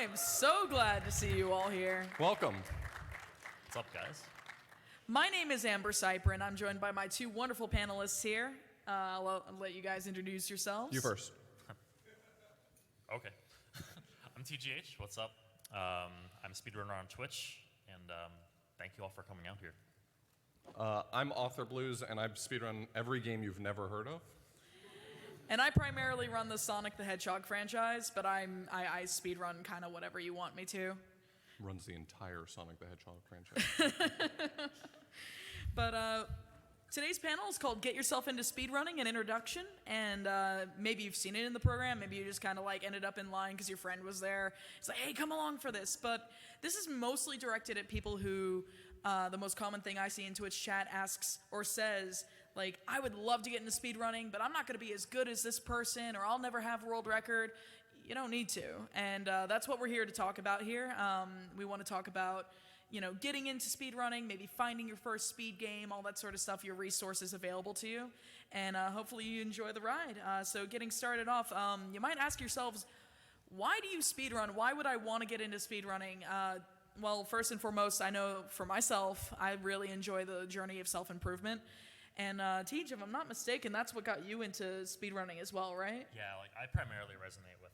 am so glad to see you all here. Welcome. What's up, guys? My name is Amber Cyprian. I'm joined by my two wonderful panelists here. I'll let you guys introduce yourselves. You first. Okay. I'm TGH. What's up? I'm a speedrunner on Twitch, and thank you all for coming out here. I'm authorblues, and I speedrun every game you've never heard of. And I primarily run the Sonic the Hedgehog franchise, but I speedrun kind of whatever you want me to. Runs the entire Sonic the Hedgehog franchise. But today's panel is called Get Yourself Into Speedrunning, an introduction. And maybe you've seen it in the program. Maybe you just kind of like ended up in line because your friend was there. It's like, hey, come along for this. But this is mostly directed at people who, the most common thing I see in Twitch chat asks or says, like, I would love to get into speedrunning, but I'm not going to be as good as this person, or I'll never have a world record. You don't need to. And that's what we're here to talk about here. We want to talk about, getting into speedrunning, maybe finding your first speed game, all that sort of stuff, your resources available to you. And hopefully you enjoy the ride. So getting started off, you might ask yourselves, why do you speedrun? Why would I want to get into speedrunning? Well, first and foremost, I know for myself, I really enjoy the journey of self-improvement. And Teach, if I'm not mistaken, that's what got you into speedrunning as well, right? Yeah, like I primarily resonate with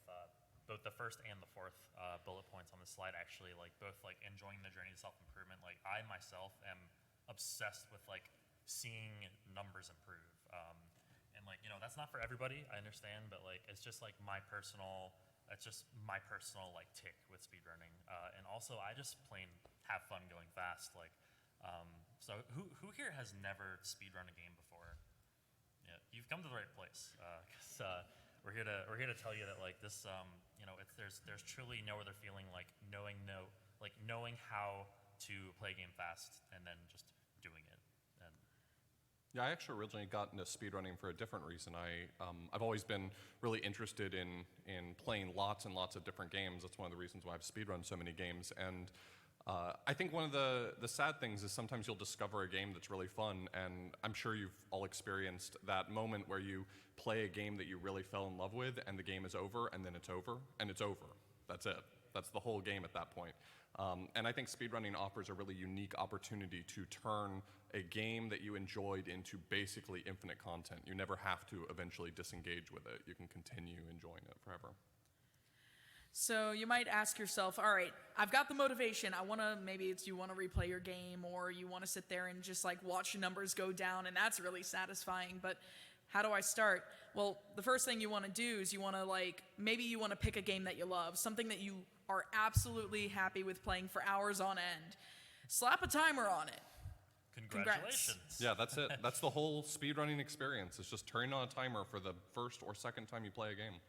both the first and the fourth bullet points on the slide. Actually, like both like enjoying the journey of self-improvement. Like I myself am obsessed with like seeing numbers improve, and like that's not for everybody. I understand, but like it's just like my personal. That's just my personal like tick with speedrunning, and also I just plain have fun going fast. Like, so who here has never speedrun a game before? Yeah, you've come to the right place. Cause we're here to tell you that like this, there's truly no other feeling like knowing how to play a game fast and then just doing it. And Yeah, I actually originally got into speedrunning for a different reason. I've always been really interested in playing lots and lots of different games. That's one of the reasons why I've speedrun so many games. And I think one of the sad things is sometimes you'll discover a game that's really fun, and I'm sure you've all experienced that moment where you play a game that you really fell in love with, and the game is over, and then it's over, and it's over. That's it. That's the whole game at that point. And I think speedrunning offers a really unique opportunity to turn a game that you enjoyed into basically infinite content. You never have to eventually disengage with it. You can continue enjoying it forever. So you might ask yourself, all right, I've got the motivation. Maybe it's you want to replay your game, or you want to sit there and just like watch your numbers go down, and that's really satisfying. But how do I start? Well, the first thing you want to do is maybe you want to pick a game that you love, something that you are absolutely happy with playing for hours on end. Slap a timer on it. Congratulations. Congrats. Yeah, that's it. That's the whole speedrunning experience. It's just turning on a timer for the first or second time you play a game.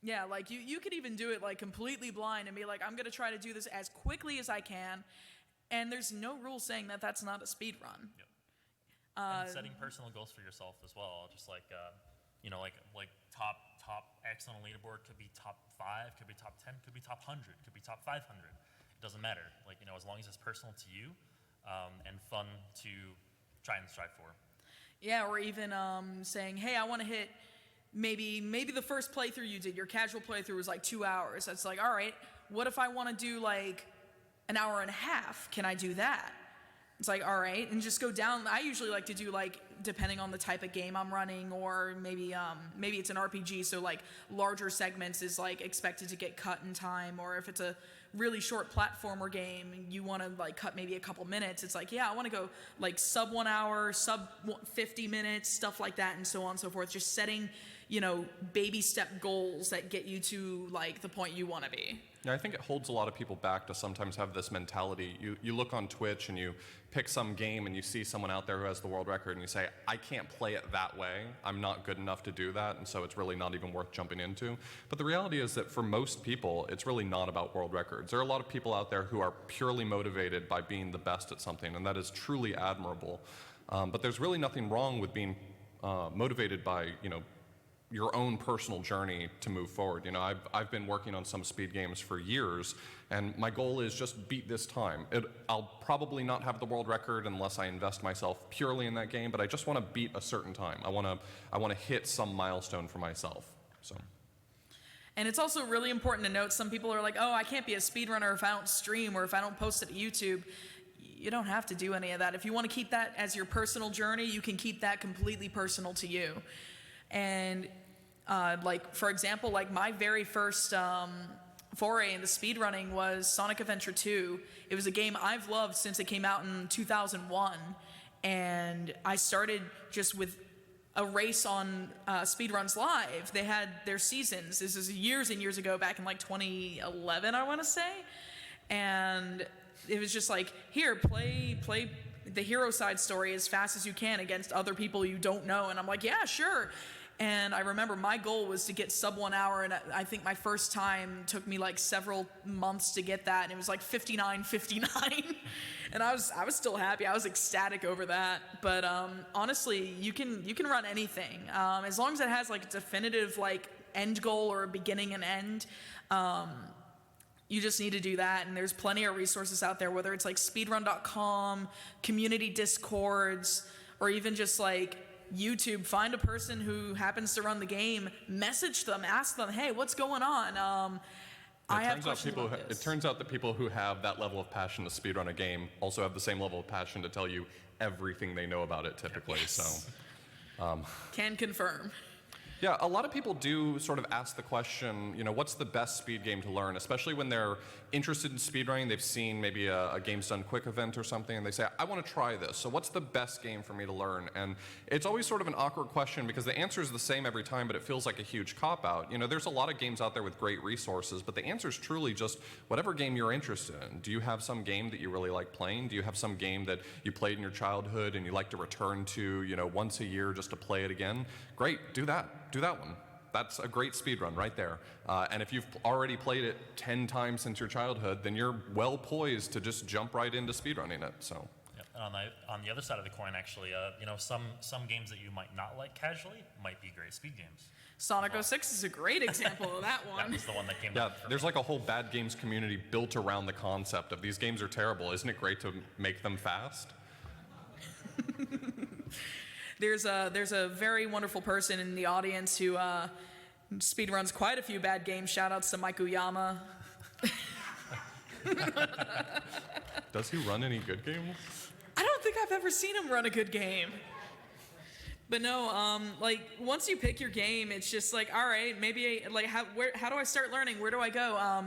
Yeah, like you could even do it like completely blind and be like, I'm going to try to do this as quickly as I can. And there's no rule saying that that's not a speed run. Yep. And setting personal goals for yourself as well. Just like, like top X on a leaderboard could be top 5, could be top 10, could be top 100, could be top 500. It doesn't matter. Like, as long as it's personal to you and fun to try and strive for. Yeah, or even saying, hey, I want to hit maybe the first playthrough you did, your casual playthrough was like 2 hours. That's like, all right, what if I want to do like an hour and a half? Can I do that? It's like, all right, and just go down. I usually like to do like, depending on the type of game I'm running, or maybe it's an RPG, so like larger segments is like expected to get cut in time, or if it's a really short platformer game and you want to like cut maybe a couple minutes, it's like, yeah, I want to go like sub 1 hour, sub 50 minutes, stuff like that, and so on and so forth. Just setting, baby step goals that get you to like the point you want to be. Yeah, I think it holds a lot of people back to sometimes have this mentality. You look on Twitch and you pick some game and you see someone out there who has the world record and you say, I can't play it that way. I'm not good enough to do that, and so it's really not even worth jumping into. But the reality is that for most people, it's really not about world records. There are a lot of people out there who are purely motivated by being the best at something, and that is truly admirable. But there's really nothing wrong with being motivated by, your own personal journey to move forward. I've been working on some speed games for years, and my goal is just beat this time. I'll probably not have the world record unless I invest myself purely in that game, but I just want to beat a certain time. I want to hit some milestone for myself. So. And it's also really important to note, some people are like, oh, I can't be a speedrunner if I don't stream or if I don't post it to YouTube. You don't have to do any of that. If you want to keep that as your personal journey, you can keep that completely personal to you. And like, for example, like my very first foray into speedrunning was Sonic Adventure 2. It was a game I've loved since it came out in 2001. And I started just with a race on Speedruns Live. They had their seasons. This is years and years ago, back in like 2011, I want to say. And it was just like, here, play the hero side story as fast as you can against other people you don't know. And I'm like, yeah, sure. And I remember my goal was to get sub 1 hour, and I think my first time took me like several months to get that, and it was like 59.59. And I was still happy. I was ecstatic over that. But honestly, you can run anything as long as it has like a definitive like end goal or a beginning and end. You just need to do that, and there's plenty of resources out there, whether it's like speedrun.com, community discords, or even just like YouTube. Find a person who happens to run the game, message them, ask them, hey, what's going on? I have questions about this. It turns out that people who have that level of passion to speedrun a game also have the same level of passion to tell you everything they know about it typically. Yes. So, can confirm. yeah, a lot of people do sort of ask the question, you know, what's the best speed game to learn, especially when they're interested in speedrunning. They've seen maybe a Games Done Quick event or something, and they say, I want to try this. So what's the best game for me to learn? And it's always sort of an awkward question because the answer is the same every time, but it feels like a huge cop-out. You know, there's a lot of games out there with great resources, but the answer is truly just whatever game you're interested in. Do you have some game that you really like playing? Do you have some game that you played in your childhood and you like to return to, you know, once a year just to play it again? Great, do that. Do that one. That's a great speedrun right there. And if you've already played it 10 times since your childhood, then you're well poised to just jump right into speedrunning it. So. Yep. And on the other side of the coin, actually, you know, some games that you might not like casually might be great speed games. Sonic 06 is a great example of that one. That was the one that came Yeah, out. there's like a whole bad games community built around the concept of these games are terrible. Isn't it great to make them fast? There's a very wonderful person in the audience who speedruns quite a few bad games. Shout outs to Mike Uyama. Does he run any good games? I don't think I've ever seen him run a good game. But no, like once you pick your game, it's just like, all right, maybe like how do I start learning? Where do I go?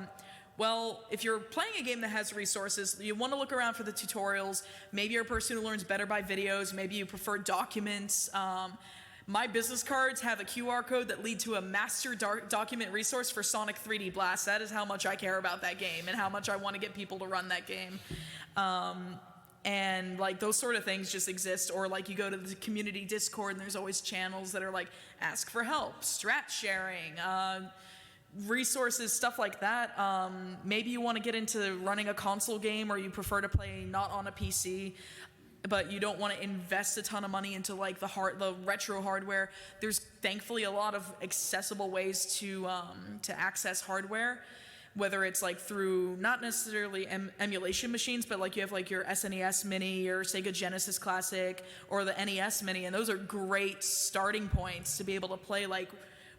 Well, if you're playing a game that has resources, you want to look around for the tutorials. Maybe you're a person who learns better by videos. Maybe you prefer documents. My business cards have a QR code that lead to a master document resource for Sonic 3D Blast. That is how much I care about that game and how much I want to get people to run that game. And like those sort of things just exist. Or like you go to the community Discord and there's always channels that are like ask for help, strat sharing, resources, stuff like that. Maybe you want to get into running a console game or you prefer to play not on a PC, but you don't want to invest a ton of money into like the retro hardware. There's thankfully a lot of accessible ways to access hardware, whether it's like through not necessarily emulation machines, but like you have like your SNES Mini or Sega Genesis Classic or the NES Mini, and those are great starting points to be able to play like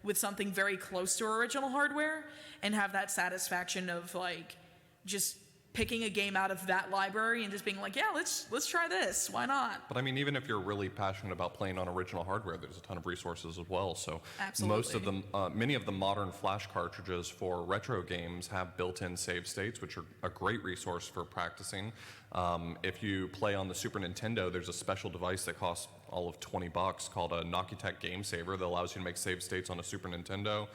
with something very close to original hardware and have that satisfaction of like just picking a game out of that library and just being like, yeah, let's try this. Why not? But I mean, even if you're really passionate about playing on original hardware, there's a ton of resources as well. So Absolutely. most of them, many of the modern flash cartridges for retro games have built-in save states, which are a great resource for practicing. If you play on the Super Nintendo, there's a special device that costs all of $20 called a Nokitech Game Saver that allows you to make save states on a Super Nintendo.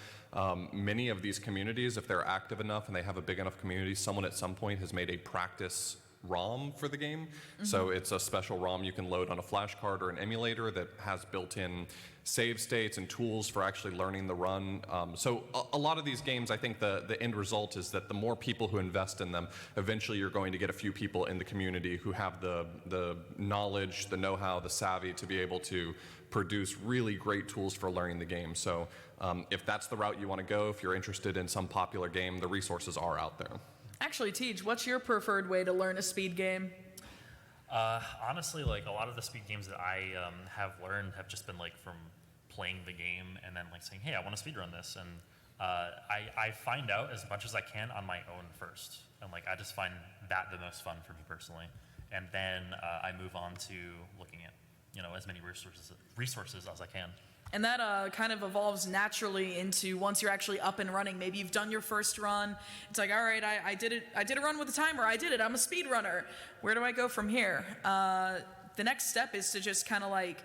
Many of these communities, if they're active enough and they have a big enough community, someone at some point has made a practice ROM for the game. So it's a special ROM you can load on a flash card or an emulator that has built-in save states and tools for actually learning the run. So a lot of these games, I think the end result is that the more people who invest in them, eventually you're going to get a few people in the community who have the knowledge, the know-how, the savvy to be able to produce really great tools for learning the game. So if that's the route you want to go, if you're interested in some popular game, the resources are out there. Actually, Tej, what's your preferred way to learn a speed game? Honestly, like a lot of the speed games that I have learned have just been like from playing the game and then like saying, hey, I want to speedrun this. And I find out as much as I can on my own first, and like I just find that the most fun for me personally, and then I move on to looking at as many resources as I can. And that kind of evolves naturally into once you're actually up and running. Maybe you've done your first run. It's like, all right, I did it. I did a run with a timer. I did it. I'm a speedrunner. Where do I go from here? The next step is to just kind of like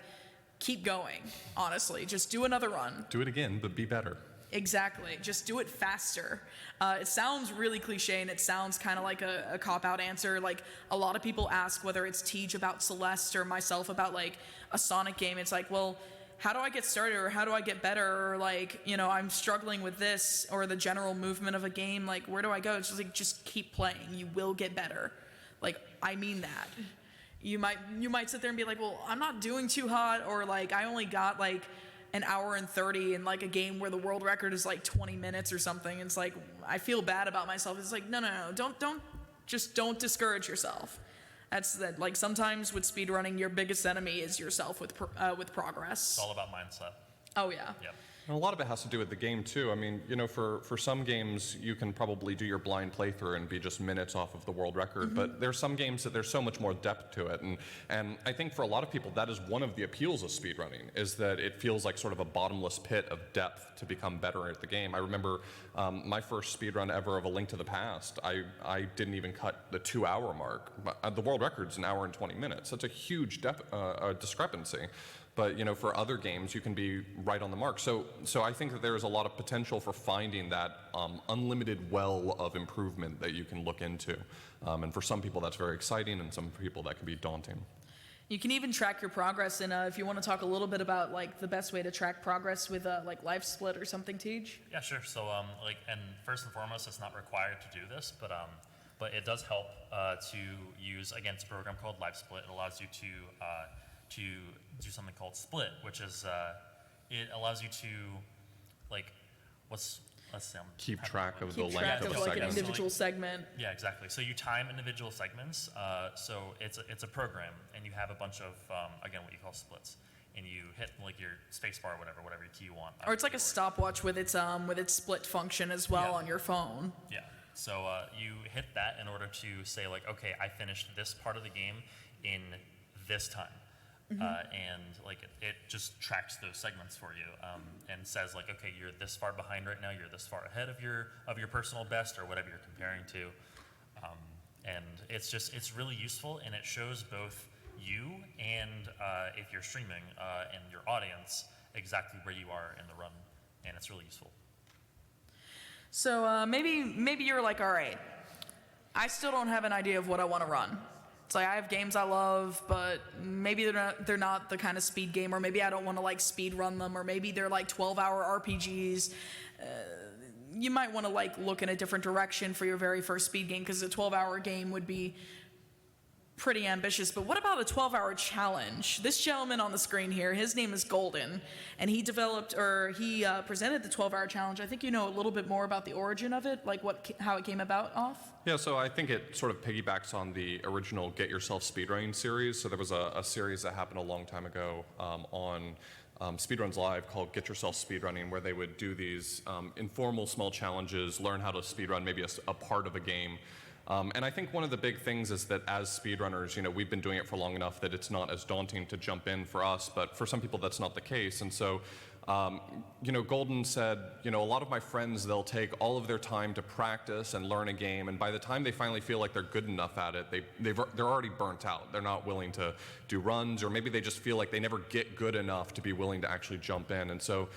keep going, honestly. Just do another run. Do it again, but be better. Exactly. Just do it faster. It sounds really cliche, and it sounds kind of like a cop-out answer. Like, a lot of people ask whether it's Tej about Celeste or myself about, like, a Sonic game. It's like, well, how do I get started, or how do I get better, or, like, I'm struggling with this, or the general movement of a game. Like, where do I go? It's just like, just keep playing. You will get better. Like, I mean that. You might sit there and be like, well, I'm not doing too hot, or, like, I only got, like, an hour and 30 in like a game where the world record is like 20 minutes or something. It's like, I feel bad about myself. It's like, no, don't discourage yourself. That's that. Like, sometimes with speedrunning, your biggest enemy is yourself with progress. It's all about mindset. Oh yeah. Yep. And a lot of it has to do with the game too. I mean, for some games you can probably do your blind playthrough and be just minutes off of the world record, but there's some games that there's so much more depth to it, and I think for a lot of people that is one of the appeals of speedrunning, is that it feels like sort of a bottomless pit of depth to become better at the game. I remember my first speedrun ever of A Link to the Past, I didn't even cut the 2-hour mark. The world record's an hour and 20 minutes. That's a huge discrepancy. But for other games, you can be right on the mark. So I think that there is a lot of potential for finding that unlimited well of improvement that you can look into. And for some people, that's very exciting, and some people that can be daunting. You can even track your progress, and if you want to talk a little bit about like the best way to track progress with like Live Split or something, Tej? Yeah, sure. So and first and foremost, it's not required to do this, but it does help to use, again, it's a program called Live Split. It allows you to do something called split, which is it allows you to Keep track of the Keep track length of of a like an segment. individual segment. Yeah, exactly. So you time individual segments. So it's a program, and you have a bunch of again, what you call splits, and you hit like your space bar, whatever key you want. Or it's like a stopwatch with its split function as well on your phone. Yeah. So you hit that in order to say like, okay, I finished this part of the game in this time. And like it just tracks those segments for you, and says like, okay, you're this far behind right now, you're this far ahead of your personal best or whatever you're comparing to, and it's really useful, and it shows both you and if you're streaming and your audience exactly where you are in the run, and it's really useful. So maybe you're like, all right, I still don't have an idea of what I want to run. It's like, I have games I love, but maybe they're not the kind of speed game, or maybe I don't want to like speed run them, or maybe they're like 12-hour RPGs. You might want to like look in a different direction for your very first speed game, because a 12-hour game would be pretty ambitious. But what about a 12-hour challenge? This gentleman on the screen here, his name is Golden, and he presented the 12-hour challenge. I think you know a little bit more about the origin of it, like how it came about off. Yeah, so I think it sort of piggybacks on the original Get Yourself Speedrunning series. So there was a series that happened a long time ago on Speedruns Live called Get Yourself Speedrunning, where they would do these informal small challenges, learn how to speedrun maybe a part of a game. And I think one of the big things is that as speedrunners, we've been doing it for long enough that it's not as daunting to jump in for us, but for some people that's not the case. And so Golden said, a lot of my friends, they'll take all of their time to practice and learn a game, and by the time they finally feel like they're good enough at it, they're already burnt out. They're not willing to do runs, or maybe they just feel like they never get good enough to be willing to actually jump in. And so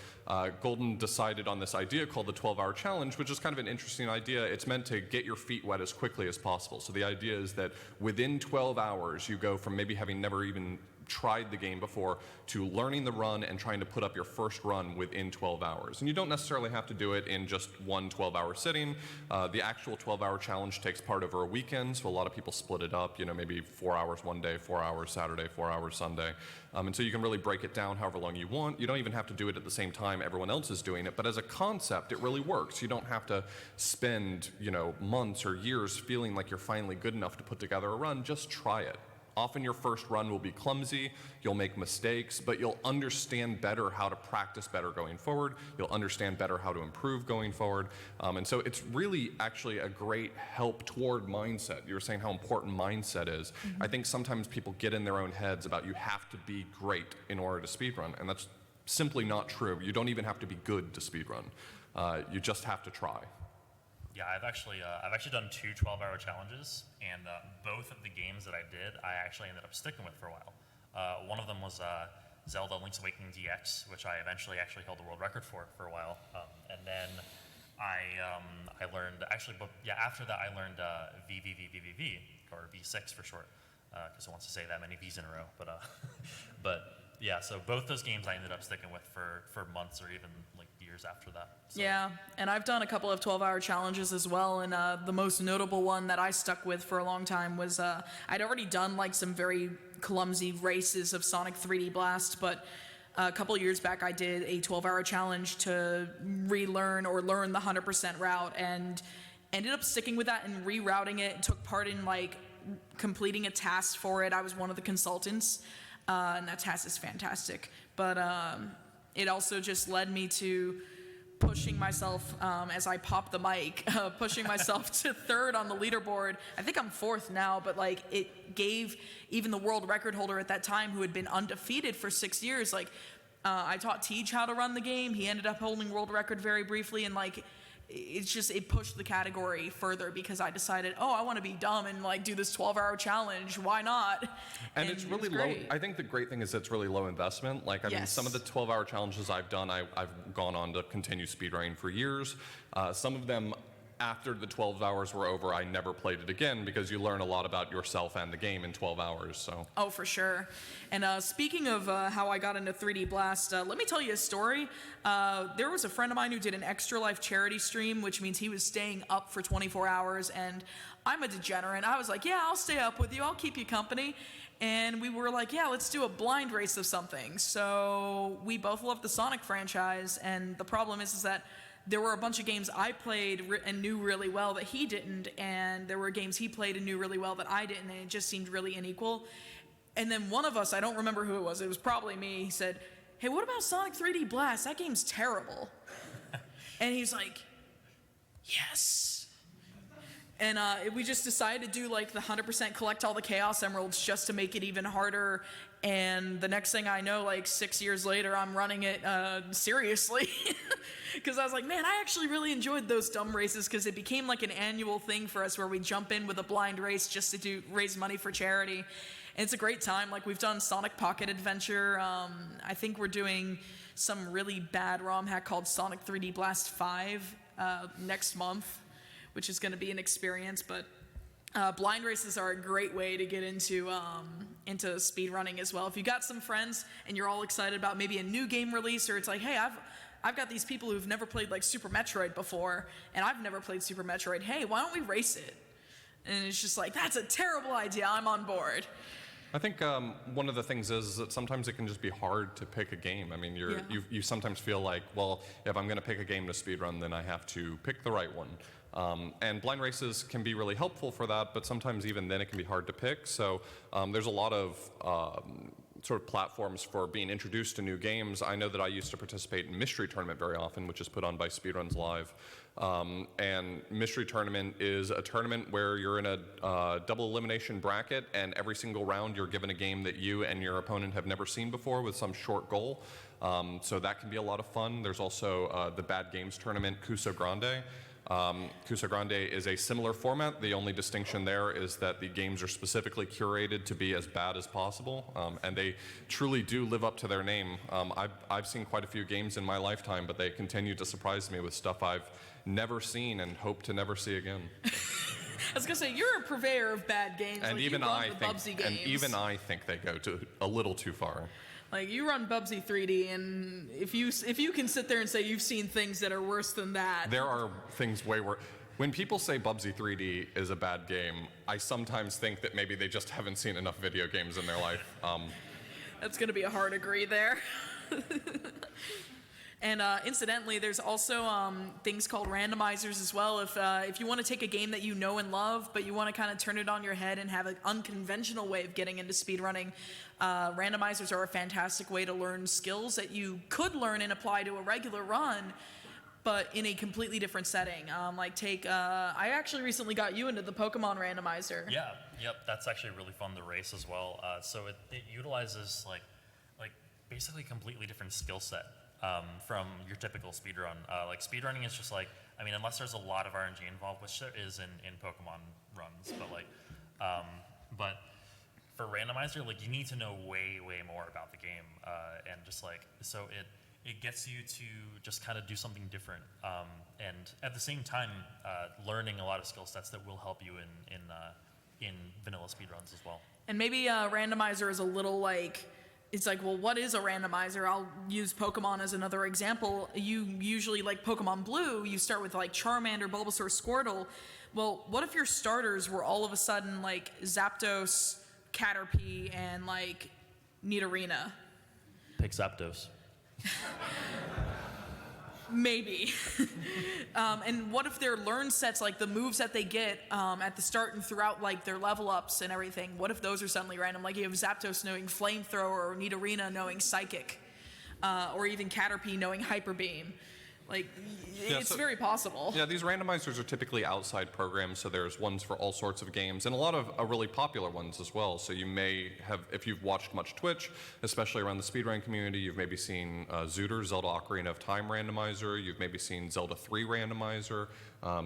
Golden decided on this idea called the 12-hour challenge, which is kind of an interesting idea. It's meant to get your feet wet as quickly as possible. So the idea is that within 12 hours, you go from maybe having never even tried the game before to learning the run and trying to put up your first run within 12 hours. And you don't necessarily have to do it in just one 12-hour sitting. The actual 12-hour challenge takes part over a weekend, so a lot of people split it up, maybe 4 hours one day, 4 hours Saturday, 4 hours Sunday. And so you can really break it down however long you want. You don't even have to do it at the same time everyone else is doing it, but as a concept, it really works. You don't have to spend, months or years feeling like you're finally good enough to put together a run. Just try it. Often your first run will be clumsy, you'll make mistakes, but you'll understand better how to practice better going forward, you'll understand better how to improve going forward, and so it's really actually a great help toward mindset. You were saying how important mindset is. I think sometimes people get in their own heads about you have to be great in order to speedrun, and that's simply not true. You don't even have to be good to speedrun. You just have to try. Yeah, I've actually done 2 12-hour challenges, and both of the games that I did, I actually ended up sticking with for a while. One of them was Zelda Link's Awakening DX, which I eventually actually held the world record for a while. And then I learned, after that I learned VVVVVV, or V6 for short, because it wants to say that many V's in a row. But yeah, so both those games I ended up sticking with for months or even like years after that. So. Yeah, and I've done a couple of 12-hour challenges as well, and the most notable one that I stuck with for a long time was I'd already done like some very clumsy races of Sonic 3D Blast, but a couple years back I did a 12-hour challenge to relearn or learn the 100% route, and ended up sticking with that and rerouting it, took part in like completing a task for it. I was one of the consultants, and that task is fantastic, but it also just led me to pushing myself, as I pop the mic, pushing myself to 3rd on the leaderboard. I think I'm 4th now, but like it gave even the world record holder at that time, who had been undefeated for 6 years, like I taught Tej how to run the game. He ended up holding world record very briefly, and like it pushed the category further because I decided, I want to be dumb and like do this 12-hour challenge. Why not? And it's really low. I think the great thing is it's really low investment. Like, I mean, some of the 12-hour challenges I've done, I've gone on to continue speedrunning for years. Some of them, after the 12 hours were over, I never played it again because you learn a lot about yourself and the game in 12 hours. So. Oh, for sure. And speaking of how I got into 3D Blast, let me tell you a story. There was a friend of mine who did an Extra Life charity stream, which means he was staying up for 24 hours, and I'm a degenerate. I was like, yeah, I'll stay up with you. I'll keep you company. And we were like, yeah, let's do a blind race of something. So we both love the Sonic franchise, and the problem is that there were a bunch of games I played and knew really well that he didn't, and there were games he played and knew really well that I didn't, and it just seemed really unequal. And then one of us, I don't remember who it was probably me, he said, hey, what about Sonic 3D Blast? That game's terrible. And he's like, yes. And we just decided to do like the 100% collect all the Chaos Emeralds just to make it even harder. And the next thing I know, like 6 years later, I'm running it seriously. Because I was like, man, I actually really enjoyed those dumb races because it became like an annual thing for us where we jump in with a blind race just to raise money for charity. And it's a great time. Like, we've done Sonic Pocket Adventure. I think we're doing some really bad ROM hack called Sonic 3D Blast 5 next month, which is going to be an experience. But blind races are a great way to get into speedrunning as well. If you got some friends and you're all excited about maybe a new game release, or it's like, hey, I've got these people who've never played like Super Metroid before, and I've never played Super Metroid. Hey, why don't we race it? And it's just like, that's a terrible idea. I'm on board. I think one of the things is that sometimes it can just be hard to pick a game. I mean, you sometimes feel like, well, if I'm going to pick a game to speedrun, then I have to pick the right one. And blind races can be really helpful for that, but sometimes even then it can be hard to pick. So there's a lot of sort of platforms for being introduced to new games. I know that I used to participate in Mystery Tournament very often, which is put on by Speedruns Live. And Mystery Tournament is a tournament where you're in a double elimination bracket, and every single round you're given a game that you and your opponent have never seen before with some short goal. So that can be a lot of fun. There's also the Bad Games Tournament, Cuso Grande. Cuso Grande is a similar format. The only distinction there is that the games are specifically curated to be as bad as possible, and they truly do live up to their name. I've seen quite a few games in my lifetime, but they continue to surprise me with stuff I've never seen and hope to never see again. I was gonna say, you're a purveyor of bad games. And like, even games. I think they go to a little too far. Like, you run Bubsy 3D, and if you can sit there and say you've seen things that are worse than that. There are things way worse. When people say Bubsy 3D is a bad game, I sometimes think that maybe they just haven't seen enough video games in their life. That's gonna be a hard agree there. And incidentally, there's also things called randomizers as well. If you want to take a game that you know and love, but you want to kind of turn it on your head and have an unconventional way of getting into speedrunning, randomizers are a fantastic way to learn skills that you could learn and apply to a regular run, but in a completely different setting. I actually recently got you into the Pokemon randomizer. Yeah, yep, that's actually really fun to race as well. So it utilizes like basically a completely different skill set from your typical speedrun. Like speedrunning is just like, I mean, unless there's a lot of RNG involved, which there is in Pokemon runs, but for randomizer, like you need to know way more about the game, and just like so it gets you to just kind of do something different, and at the same time learning a lot of skill sets that will help you in vanilla speedruns as well. And maybe randomizer is a little like, it's like, well, what is a randomizer? I'll use Pokemon as another example. You usually, like Pokemon Blue, you start with like Charmander, Bulbasaur, Squirtle. Well, what if your starters were all of a sudden like Zapdos, Caterpie, and like Nidorina? Pick Zapdos. Maybe. And what if their learn sets, like the moves that they get at the start and throughout like their level ups and everything, what if those are suddenly random? Like you have Zapdos knowing Flamethrower, or Nidorina knowing Psychic, or even Caterpie knowing Hyper Beam. Like, it's very possible. Yeah, these randomizers are typically outside programs, so there's ones for all sorts of games, and a lot of really popular ones as well. So you may have, if you've watched much Twitch, especially around the speedrun community, you've maybe seen Zooter, Zelda Ocarina of Time randomizer, you've maybe seen Zelda 3 randomizer.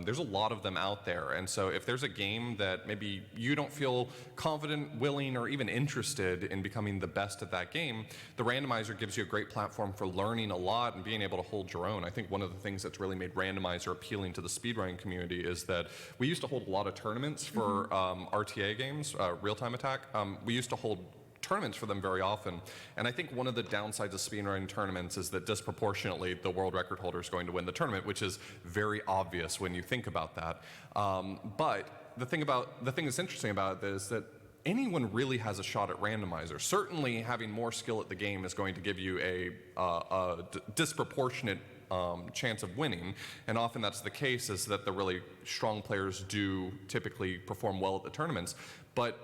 There's a lot of them out there, and so if there's a game that maybe you don't feel confident, willing, or even interested in becoming the best at that game, the randomizer gives you a great platform for learning a lot and being able to hold your own. I think one of the things that's really made randomizer appealing to the speedrunning community is that we used to hold a lot of tournaments for RTA games, real-time attack. We used to hold tournaments for them very often, and I think one of the downsides of speedrunning tournaments is that disproportionately the world record holder is going to win the tournament, which is very obvious when you think about that. But the thing that's interesting about it is that anyone really has a shot at randomizer. Certainly having more skill at the game is going to give you a disproportionate chance of winning, and often that's the case, is that the really strong players do typically perform well at the tournaments, but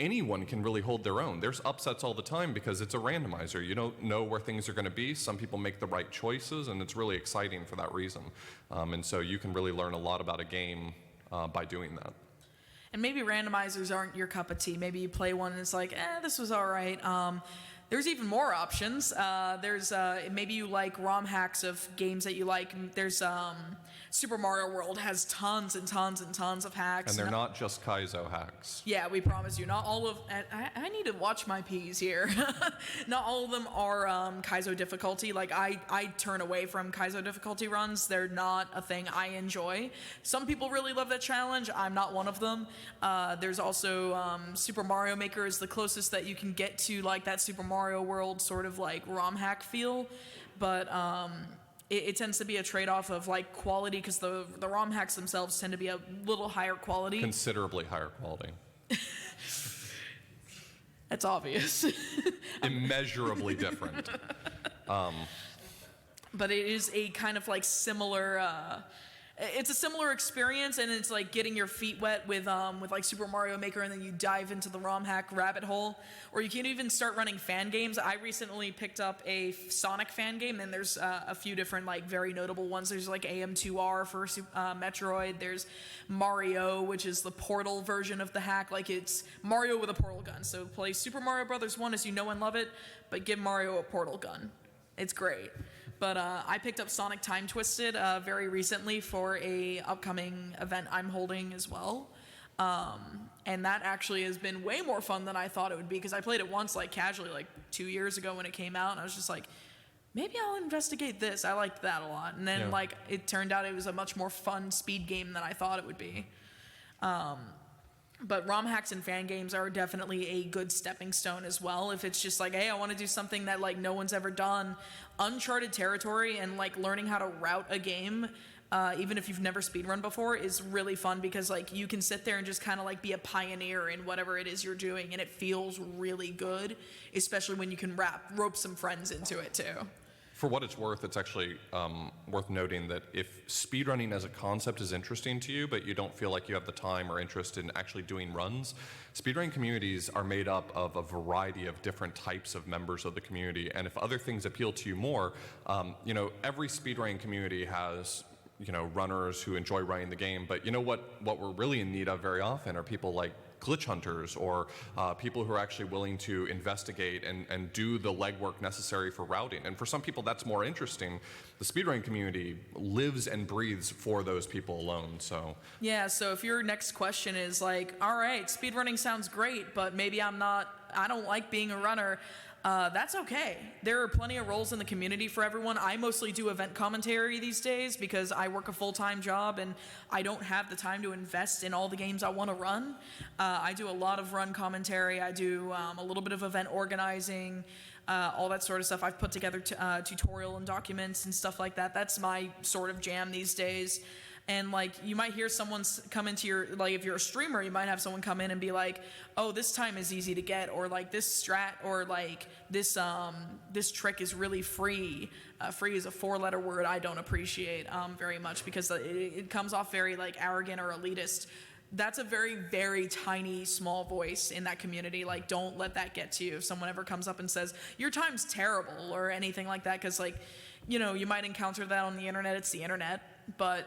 anyone can really hold their own. There's upsets all the time because it's a randomizer. You don't know where things are going to be. Some people make the right choices, and it's really exciting for that reason. And so you can really learn a lot about a game by doing that. And maybe randomizers aren't your cup of tea. Maybe you play one and it's like, this was all right. There's even more options. There's maybe you like ROM hacks of games that you like. There's Super Mario World has tons and tons and tons of hacks. And they're not just Kaizo hacks. Yeah, we promise you. Not all of... I need to watch my P's here. Not all of them are Kaizo difficulty. Like, I turn away from Kaizo difficulty runs. They're not a thing I enjoy. Some people really love that challenge. I'm not one of them. There's also Super Mario Maker is the closest that you can get to, like, that Super Mario World sort of, like, ROM hack feel. But... It tends to be a trade-off of like quality, because the ROM hacks themselves tend to be a little higher quality. Considerably higher quality. That's obvious. Immeasurably different. But it is a kind of like similar. It's a similar experience, and it's like getting your feet wet with like Super Mario Maker, and then you dive into the ROM hack rabbit hole. Or you can even start running fan games. I recently picked up a Sonic fan game, and there's a few different like very notable ones. There's like AM2R for Metroid. There's Mario, which is the Portal version of the hack. Like it's Mario with a portal gun. So play Super Mario Brothers 1 as you know and love it, but give Mario a portal gun. It's great. But I picked up Sonic Time Twisted very recently for a upcoming event I'm holding as well. And that actually has been way more fun than I thought it would be, because I played it once like casually like 2 years ago when it came out, and I was just like, maybe I'll investigate this. I liked that a lot. And then like it turned out it was a much more fun speed game than I thought it would be. But ROM hacks and fan games are definitely a good stepping stone as well. If it's just like, hey, I want to do something that like no one's ever done, uncharted territory, and like learning how to route a game, even if you've never speedrun before, is really fun, because like you can sit there and just kind of like be a pioneer in whatever it is you're doing, and it feels really good, especially when you can rope some friends into it too. For what it's worth, it's actually worth noting that if speedrunning as a concept is interesting to you, but you don't feel like you have the time or interest in actually doing runs, speedrunning communities are made up of a variety of different types of members of the community. And if other things appeal to you more, you know, every speedrunning community has, you know, runners who enjoy running the game. But you know what we're really in need of very often are people like glitch hunters or people who are actually willing to investigate and do the legwork necessary for routing. And for some people that's more interesting. The speedrunning community lives and breathes for those people alone. So Yeah, so if your next question is like, all right, speedrunning sounds great, but maybe I don't like being a runner, that's okay. There are plenty of roles in the community for everyone. I mostly do event commentary these days because I work a full-time job and I don't have the time to invest in all the games I want to run. I do a lot of run commentary. I do a little bit of event organizing, all that sort of stuff. I've put together tutorial and documents and stuff like that. That's my sort of jam these days. And like you might hear someone come into your, like if you're a streamer, you might have someone come in and be like, oh, this time is easy to get, or like this strat, or like this trick is really free. Free is a 4-letter word I don't appreciate very much because it comes off very like arrogant or elitist. That's a very, very tiny, small voice in that community. Like, don't let that get to you. If someone ever comes up and says, your time's terrible or anything like that, because like, you know, you might encounter that on the internet. It's the internet. But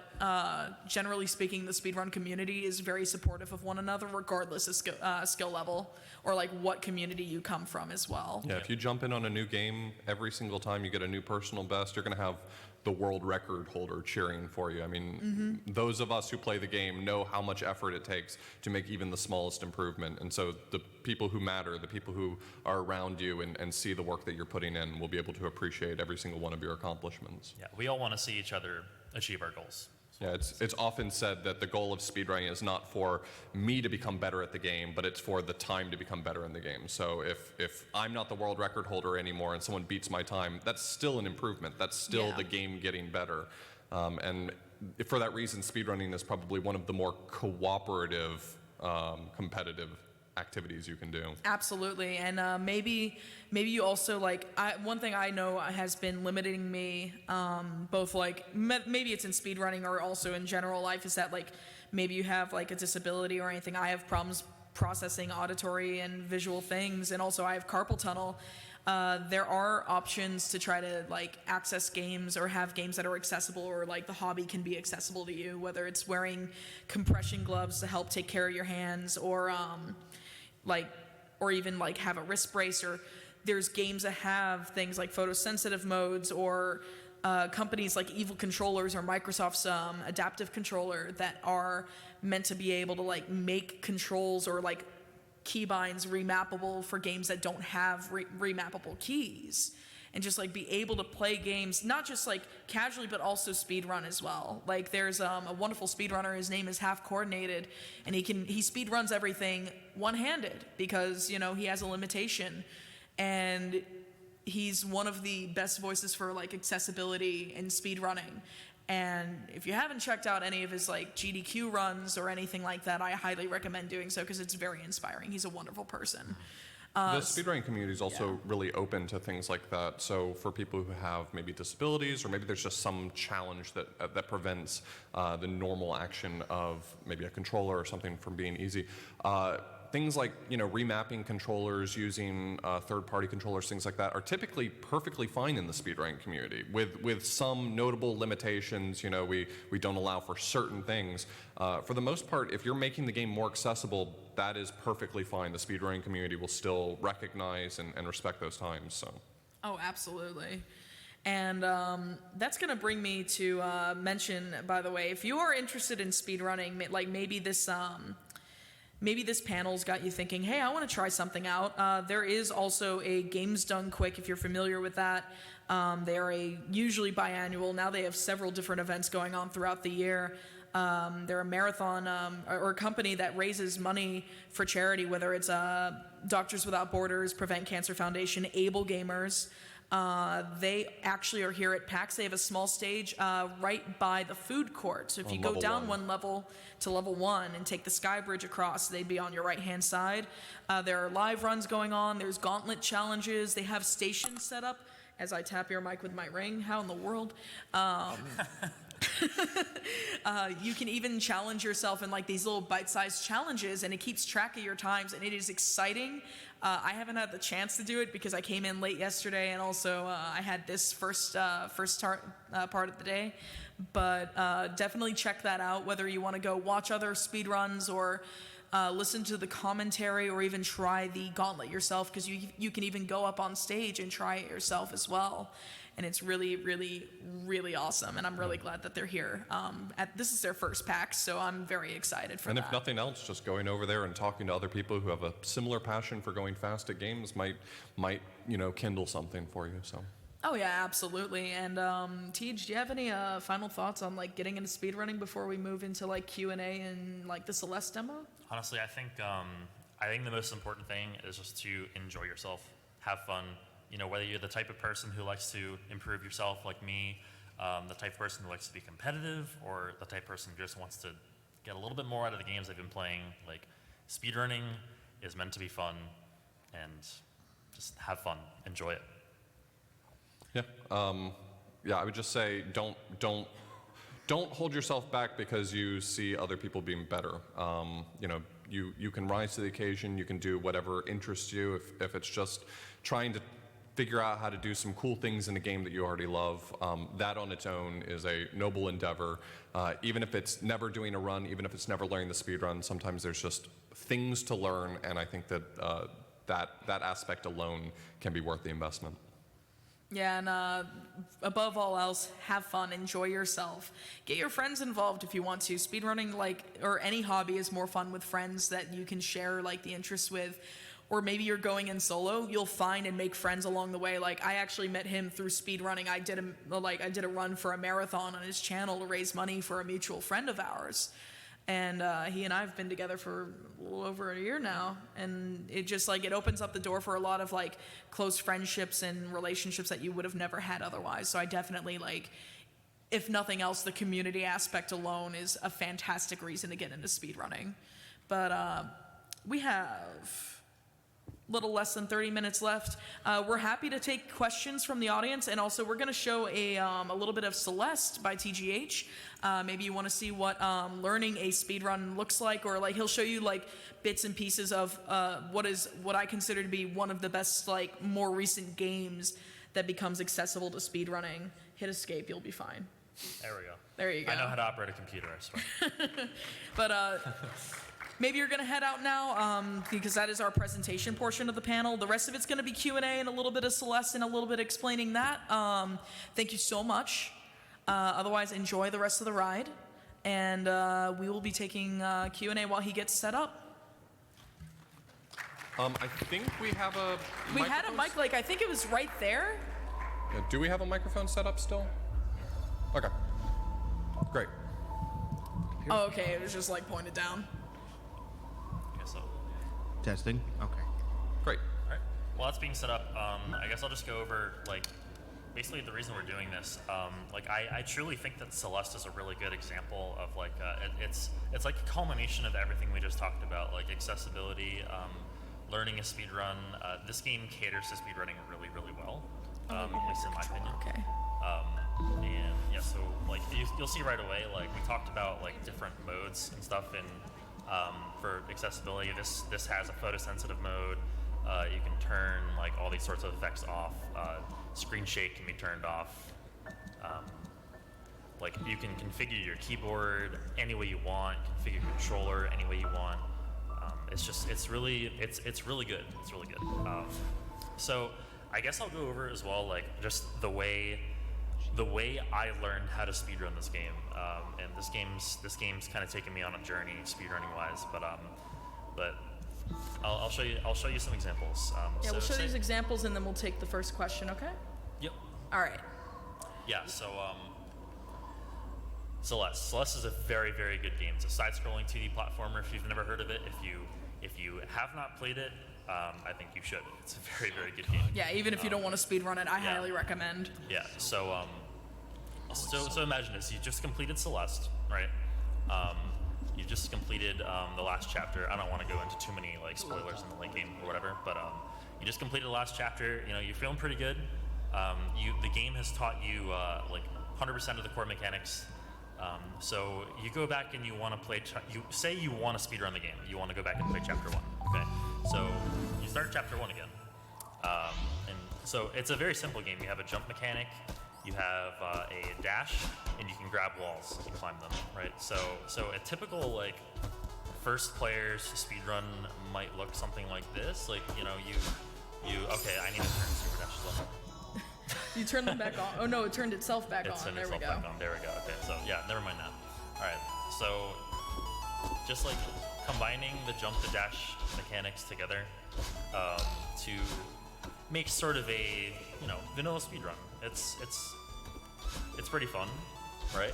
generally speaking, the speedrun community is very supportive of one another, regardless of skill level or like what community you come from as well. yeah, if you jump in on a new game, every single time you get a new personal best, you're going to have the world record holder cheering for you. I mean, those of us who play the game know how much effort it takes to make even the smallest improvement. And so the people who matter, the people who are around you and see the work that you're putting in will be able to appreciate every single one of your accomplishments. Yeah, we all want to see each other achieve our goals. Yeah, it's often said that the goal of speedrunning is not for me to become better at the game, but it's for the time to become better in the game. So if I'm not the world record holder anymore and someone beats my time, that's still an improvement. That's still the game getting better. And for that reason, speedrunning is probably one of the more cooperative, competitive activities you can do. Absolutely, and maybe you also like one thing I know has been limiting me, both like maybe it's in speedrunning or also in general life, is that like maybe you have like a disability or anything. I have problems processing auditory and visual things, and also I have carpal tunnel. There are options to try to like access games or have games that are accessible, or like the hobby can be accessible to you, whether it's wearing compression gloves to help take care of your hands, or even like have a wrist brace, or there's games that have things like photosensitive modes, or companies like Evil Controllers or Microsoft's adaptive controller that are meant to be able to like make controls or like keybinds remappable for games that don't have remappable keys, and just like be able to play games not just like casually but also speedrun as well. Like there's a wonderful speedrunner, his name is Half Coordinated, and he speedruns everything one-handed because, you know, he has a limitation, and he's one of the best voices for like accessibility in speedrunning. And if you haven't checked out any of his like GDQ runs or anything like that, I highly recommend doing so because it's very inspiring. He's a wonderful person. The speedrunning community is also really open to things like that. So for people who have maybe disabilities, or maybe there's just some challenge that prevents the normal action of maybe a controller or something from being easy. Things like, you know, remapping controllers, using third-party controllers, things like that are typically perfectly fine in the speedrunning community, with some notable limitations. You know, we don't allow for certain things. For the most part, if you're making the game more accessible, that is perfectly fine. The speedrunning community will still recognize and respect those times. So. Oh, absolutely. And that's going to bring me to mention, by the way, if you are interested in speedrunning, like maybe this panel's got you thinking, hey, I want to try something out. There is also a Games Done Quick, if you're familiar with that. They are usually biannual. Now they have several different events going on throughout the year. They're a marathon or a company that raises money for charity, whether it's Doctors Without Borders, Prevent Cancer Foundation, Able Gamers. They actually are here at PAX. They have a small stage right by the food court. So if you go down one level to level 1 and take the sky bridge across, they'd be on your right-hand side. There are live runs going on. There's gauntlet challenges. They have stations set up as I tap your mic with my ring. How in the world? You can even challenge yourself in like these little bite-sized challenges, and it keeps track of your times, and it is exciting. I haven't had the chance to do it because I came in late yesterday, and also I had this first part of the day. But definitely check that out, whether you want to go watch other speedruns or listen to the commentary, or even try the gauntlet yourself, because you can even go up on stage and try it yourself as well. And it's really, really, really awesome, and I'm really glad that they're here. This is their first PAX, so I'm very excited for that. And if nothing else, just going over there and talking to other people who have a similar passion for going fast at games might kindle something for you. So. Oh yeah, absolutely. And Tej, do you have any final thoughts on like getting into speedrunning before we move into like Q&A and like the Celeste demo? Honestly, I think the most important thing is just to enjoy yourself, have fun. Whether you're the type of person who likes to improve yourself like me, the type of person who likes to be competitive, or the type of person who just wants to get a little bit more out of the games they've been playing, like speedrunning is meant to be fun, and just have fun, enjoy it. Yeah, I would just say don't hold yourself back because you see other people being better. You can rise to the occasion. You can do whatever interests you. If it's just trying to figure out how to do some cool things in a game that you already love, that on its own is a noble endeavor. Even if it's never doing a run, even if it's never learning the speed run, sometimes there's just things to learn, and I think that that aspect alone can be worth the investment. Yeah, and above all else, have fun, enjoy yourself. Get your friends involved if you want to. Speedrunning, or any hobby, is more fun with friends that you can share the interests with. Or maybe you're going in solo, you'll find and make friends along the way. Like, I actually met him through speedrunning. I did a run for a marathon on his channel to raise money for a mutual friend of ours. And he and I have been together for a little over a year now, and it just it opens up the door for a lot of close friendships and relationships that you would have never had otherwise. So I definitely if nothing else, the community aspect alone is a fantastic reason to get into speedrunning. But we have little less than 30 minutes left. We're happy to take questions from the audience, and also we're going to show a little bit of Celeste by TGH. Maybe you want to see what learning a speedrun looks like, or he'll show you bits and pieces of what I consider to be one of the best more recent games that becomes accessible to speedrunning. Hit escape, you'll be fine. There we go. There you go. I know how to operate a computer, I swear. But maybe you're going to head out now, because that is our presentation portion of the panel. The rest of it's going to be Q&A and a little bit of Celeste and a little bit explaining that. Thank you so much. Otherwise, enjoy the rest of the ride. And we will be taking Q&A while he gets set up. I think we have a We had a mic, I think it was right there. Yeah, do we have a microphone set up still? Okay. Great. Oh, okay. It was just pointed down. So. Testing. Okay. Great. All right. Well, that's being set up. I guess I'll just go over basically the reason we're doing this. I truly think that Celeste is a really good example of it's like a culmination of everything we just talked about, accessibility, learning a speedrun. This game caters to speedrunning really, really well, at least in my opinion. Okay. And yeah, so you'll see right away. We talked about different modes and stuff in. For accessibility, this has a photosensitive mode. You can turn all these sorts of effects off. Screen shake can be turned off. You can configure your keyboard any way you want. Configure your controller any way you want. It's really good. It's really good. So I guess I'll go over as well just the way I learned how to speedrun this game, and this game's kind of taken me on a journey speedrunning wise. But I'll show you some examples. Yeah, we'll show these examples, and then we'll take the first question. Okay. Yep. All right. Yeah. So Celeste is a very, very good game. It's a side-scrolling 2D platformer. If you've never heard of it, if you have not played it, I think you should. It's a very, very good game. Yeah, even if you don't want to speedrun it, I highly recommend. Yeah. So imagine this: you just completed Celeste, right? You just completed the last chapter. I don't want to go into too many spoilers in the late game or whatever, but you just completed the last chapter. You're feeling pretty good. The game has taught you like 100% of the core mechanics. So you go back and you want to play. You say you want to speedrun the game. You want to go back and play chapter 1. Okay. So you start chapter 1 again, and so it's a very simple game. You have a jump mechanic, you have a dash, and you can grab walls and climb them. Right. So a typical like first player's speedrun might look something like this. Like you okay. I need to turn super dashes on. You turned them back on. Oh no, it turned itself back on. There we go. Back on. There we go. Okay, so yeah, never mind that. All right, so just like combining the jump to dash mechanics together to make sort of a vanilla speedrun. It's pretty fun, right?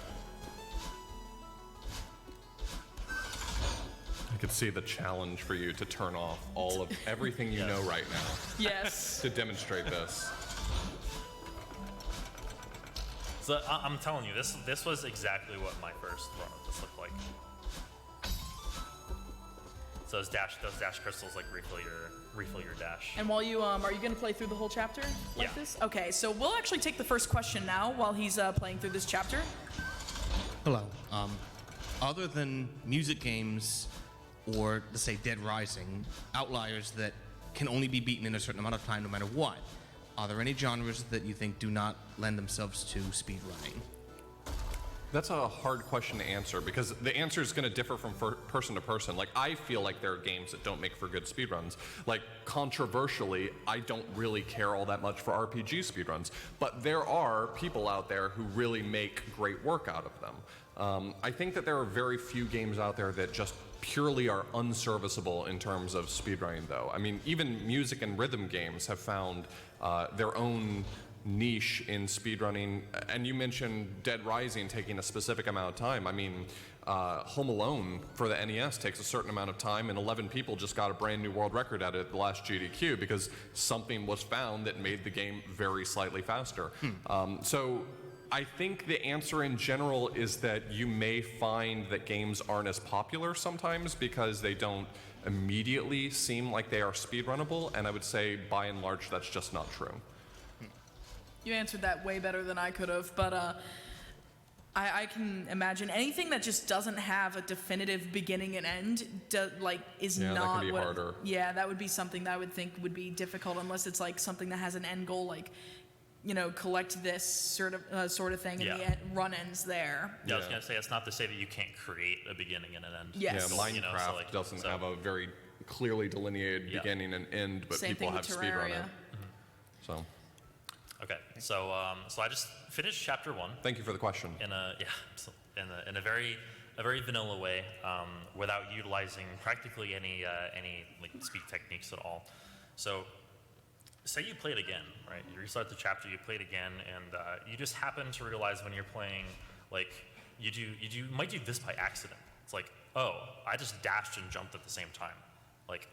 I could see the challenge for you to turn off all of everything you know right now Yes. to demonstrate this. So I'm telling you, this was exactly what my first run of this looked like. So those dash crystals like refill your dash. And while you are you going to play through the whole chapter like Yeah. this? Okay, so we'll actually take the first question now while he's playing through this chapter. Hello. Other than music games or, let's say, Dead Rising, outliers that can only be beaten in a certain amount of time no matter what, are there any genres that you think do not lend themselves to speedrunning? That's a hard question to answer because the answer is going to differ from person to person. Like, I feel like there are games that don't make for good speedruns. Like, controversially, I don't really care all that much for RPG speedruns, but there are people out there who really make great work out of them. I think that there are very few games out there that just purely are unserviceable in terms of speedrunning, though. I mean, even music and rhythm games have found their own niche in speedrunning. And you mentioned Dead Rising taking a specific amount of time. I mean, Home Alone for the NES takes a certain amount of time, and 11 people just got a brand new world record at it at the last GDQ because something was found that made the game very slightly faster. So I think the answer in general is that you may find that games aren't as popular sometimes because they don't immediately seem like they are speedrunnable, and I would say by and large that's just not true. You answered that way better than I could have, but I can imagine anything that just doesn't have a definitive beginning and end, is Yeah, that not can be what. harder. Yeah, that would be something that I would think would be difficult unless it's like something that has an end goal, like collect this sort of thing, and Yeah. the run ends there. Yeah, I was Yeah. gonna say it's not to say that you can't create a beginning and an end. Yes. Yeah, You know, Minecraft so, like, doesn't so- have a very clearly delineated Yeah. beginning and end, but Same people thing have with speedrun Terraria. it. So, Okay, so I just finished chapter 1 thank you for the question. in a very vanilla way, without utilizing practically any like speed techniques at all. So, say you play it again, right? You restart the chapter, you play it again, and you just happen to realize when you're playing, like you might do this by accident. It's like, oh, I just dashed and jumped at the same time. Like,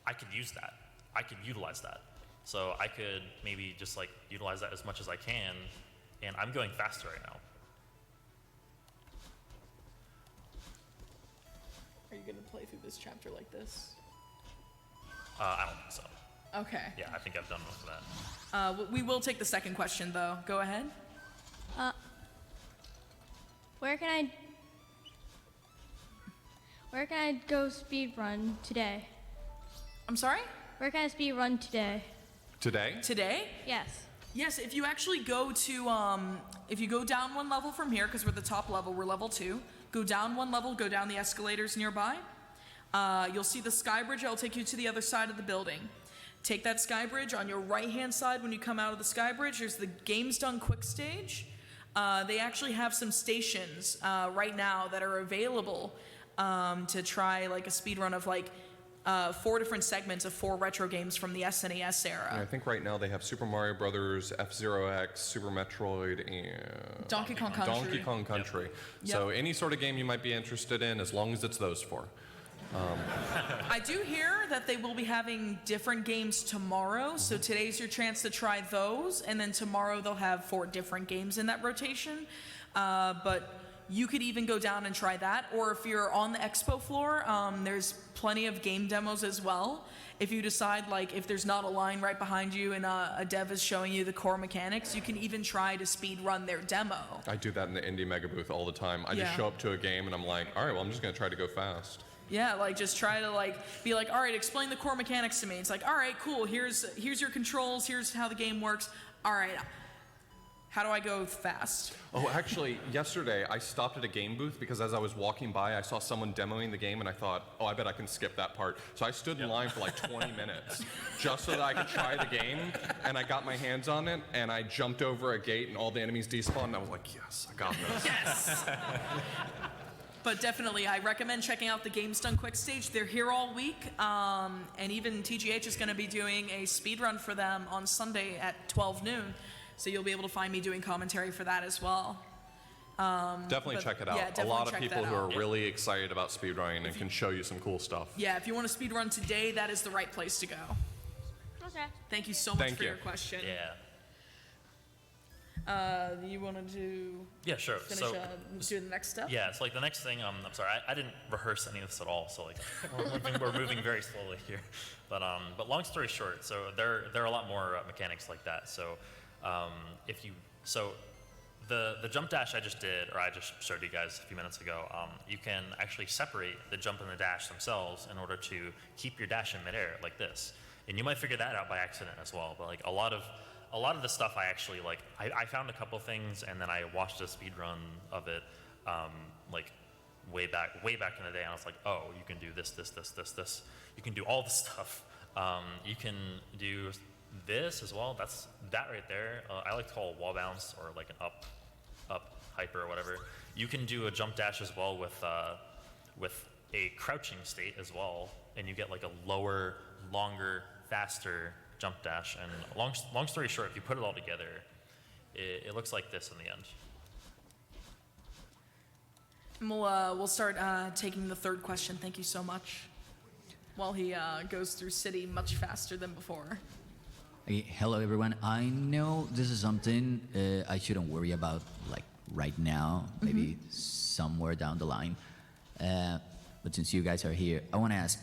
I could use that. I could utilize that. So I could maybe just like utilize that as much as I can, and I'm going faster right now. Are you going to play through this chapter like this? I don't think so. Okay. Yeah, I think I've done most of that. We will take the second question, though. Go ahead. Where can I go speed run today? I'm sorry? Where can I speed run today? Today? Today? Yes. Yes, if you actually go to, if you go down one level from here, because we're the top level, we're level 2, go down one level, go down the escalators nearby, you'll see the sky bridge. It'll take you to the other side of the building. Take that sky bridge. On your right-hand side, when you come out of the sky bridge, there's the Games Done Quick stage. They actually have some stations right now that are available to try like a speed run of like 4 different segments of 4 retro games from the SNES era. I think right now they have Super Mario Brothers, F-Zero X, Super Metroid, and Donkey Kong Country. Donkey Kong Country. So any sort of game you might be interested in, as long as it's those 4. I do hear that they will be having different games tomorrow, so today's your chance to try those, and then tomorrow they'll have 4 different games in that rotation. But you could even go down and try that. Or if you're on the expo floor, there's plenty of game demos as well. If you decide, like, if there's not a line right behind you and a dev is showing you the core mechanics, you can even try to speed run their demo. I do that in the indie mega booth all the time. I just show up to a game and I'm like, all right, well, I'm just going to try to go fast. Yeah, like just try to like be like, all right, explain the core mechanics to me. It's like, all right, cool. Here's your controls. Here's how the game works. All right, how do I go fast? Oh, actually, yesterday I stopped at a game booth because as I was walking by, I saw someone demoing the game and I thought, oh, I bet I can skip that part. So I stood in line for like 20 minutes just so that I could try the game, and I got my hands on it and I jumped over a gate and all the enemies despawned and I was like, yes, I got this. Yes. But definitely, I recommend checking out the Games Done Quick stage. They're here all week, and even TGH is going to be doing a speedrun for them on Sunday at 12 noon. So you'll be able to find me doing commentary for that as well. Definitely check it out. yeah, A definitely lot of check people that who are out. really excited about speedrunning and can show you some cool stuff. Yeah, if you want to speedrun today, that is the right place to go. Okay. Thank you so much Thank for you. your question. Yeah. You wanted to Yeah, sure. finish So, do the next step? yeah, so like the next thing, I'm sorry, I didn't rehearse any of this at all, so like we're moving very slowly here. But long story short, so there are a lot more mechanics like that. So the jump dash I just did, or I just showed you guys a few minutes ago, you can actually separate the jump and the dash themselves in order to keep your dash in midair like this. And you might figure that out by accident as well. But like a lot of the stuff I actually like, I found a couple things and then I watched a speed run of it, like way back in the day, and I was like, oh, you can do this. You can do all the stuff. You can do this as well. That's that right there. I like to call it wall bounce or like an up hyper or whatever. You can do a jump dash as well with a crouching state as well, and you get like a lower, longer, faster jump dash. And long story short, if you put it all together, it looks like this in the end. And we'll start taking the third question. Thank you so much. While he goes through City much faster than before. Hey, hello everyone. I know this is something I shouldn't worry about like right now, maybe somewhere down the line. But since you guys are here, I want to ask,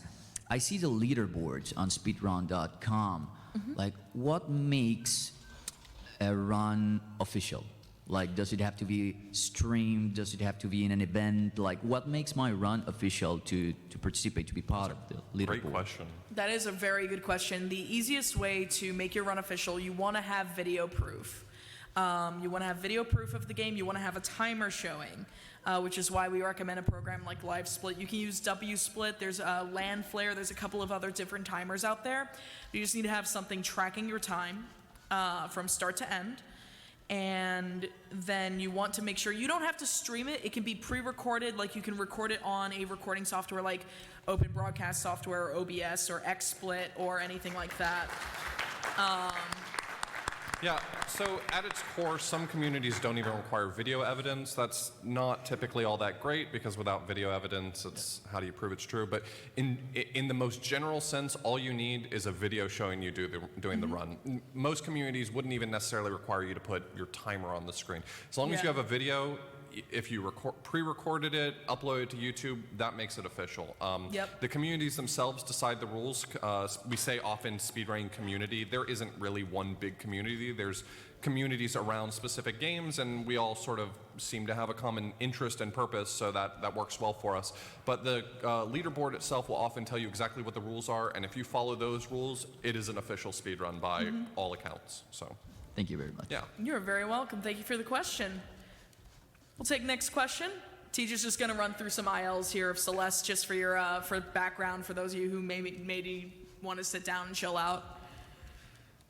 I see the leaderboards on speedrun.com. Like, what makes a run official? Like, does it have to be streamed? Does it have to be in an event? Like, what makes my run official to participate, to be part of the leaderboard? Great question. That is a very good question. The easiest way to make your run official, you want to have video proof. You want to have video proof of the game. You want to have a timer showing, which is why we recommend a program like LiveSplit. You can use WSplit. There's LAN Flare. There's a couple of other different timers out there. You just need to have something tracking your time from start to end. And then you want to make sure you don't have to stream it. It can be pre-recorded, like you can record it on a recording software like Open Broadcast Software or OBS or XSplit or anything like that. Yeah, so at its core, some communities don't even require video evidence. That's not typically all that great because without video evidence, it's how do you prove it's true? But in the most general sense, all you need is a video showing you doing the run. Most communities wouldn't even necessarily require you to put your timer on the screen. As long as you have a video, if you pre-recorded it, upload it to YouTube, that makes it official. The communities themselves decide the rules. We say often speedrunning community. There isn't really one big community. There's communities around specific games, and we all sort of seem to have a common interest and purpose, so that works well for us. But the leaderboard itself will often tell you exactly what the rules are, and if you follow those rules, it is an official speedrun by all accounts. So, Thank you very much. yeah. You're very welcome. Thank you for the question. We'll take next question. Teacher's just going to run through some ILs here of Celeste just for your for background for those of you who maybe want to sit down and chill out.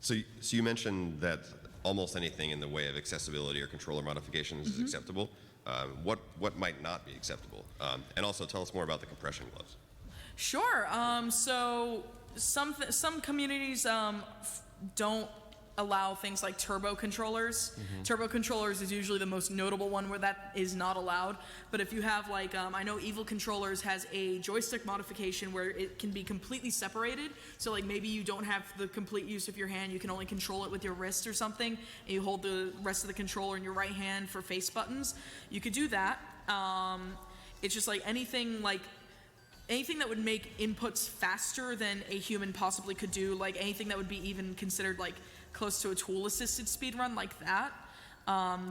So you mentioned that almost anything in the way of accessibility or controller modifications is acceptable. What might not be acceptable? And also tell us more about the compression gloves. Sure. So some communities don't allow things like turbo controllers. Turbo controllers is usually the most notable one where that is not allowed. But if you have like, I know Evil Controllers has a joystick modification where it can be completely separated. So like maybe you don't have the complete use of your hand, you can only control it with your wrist or something, and you hold the rest of the controller in your right hand for face buttons. You could do that. It's just like anything that would make inputs faster than a human possibly could do, like anything that would be even considered like close to a tool-assisted speedrun like that.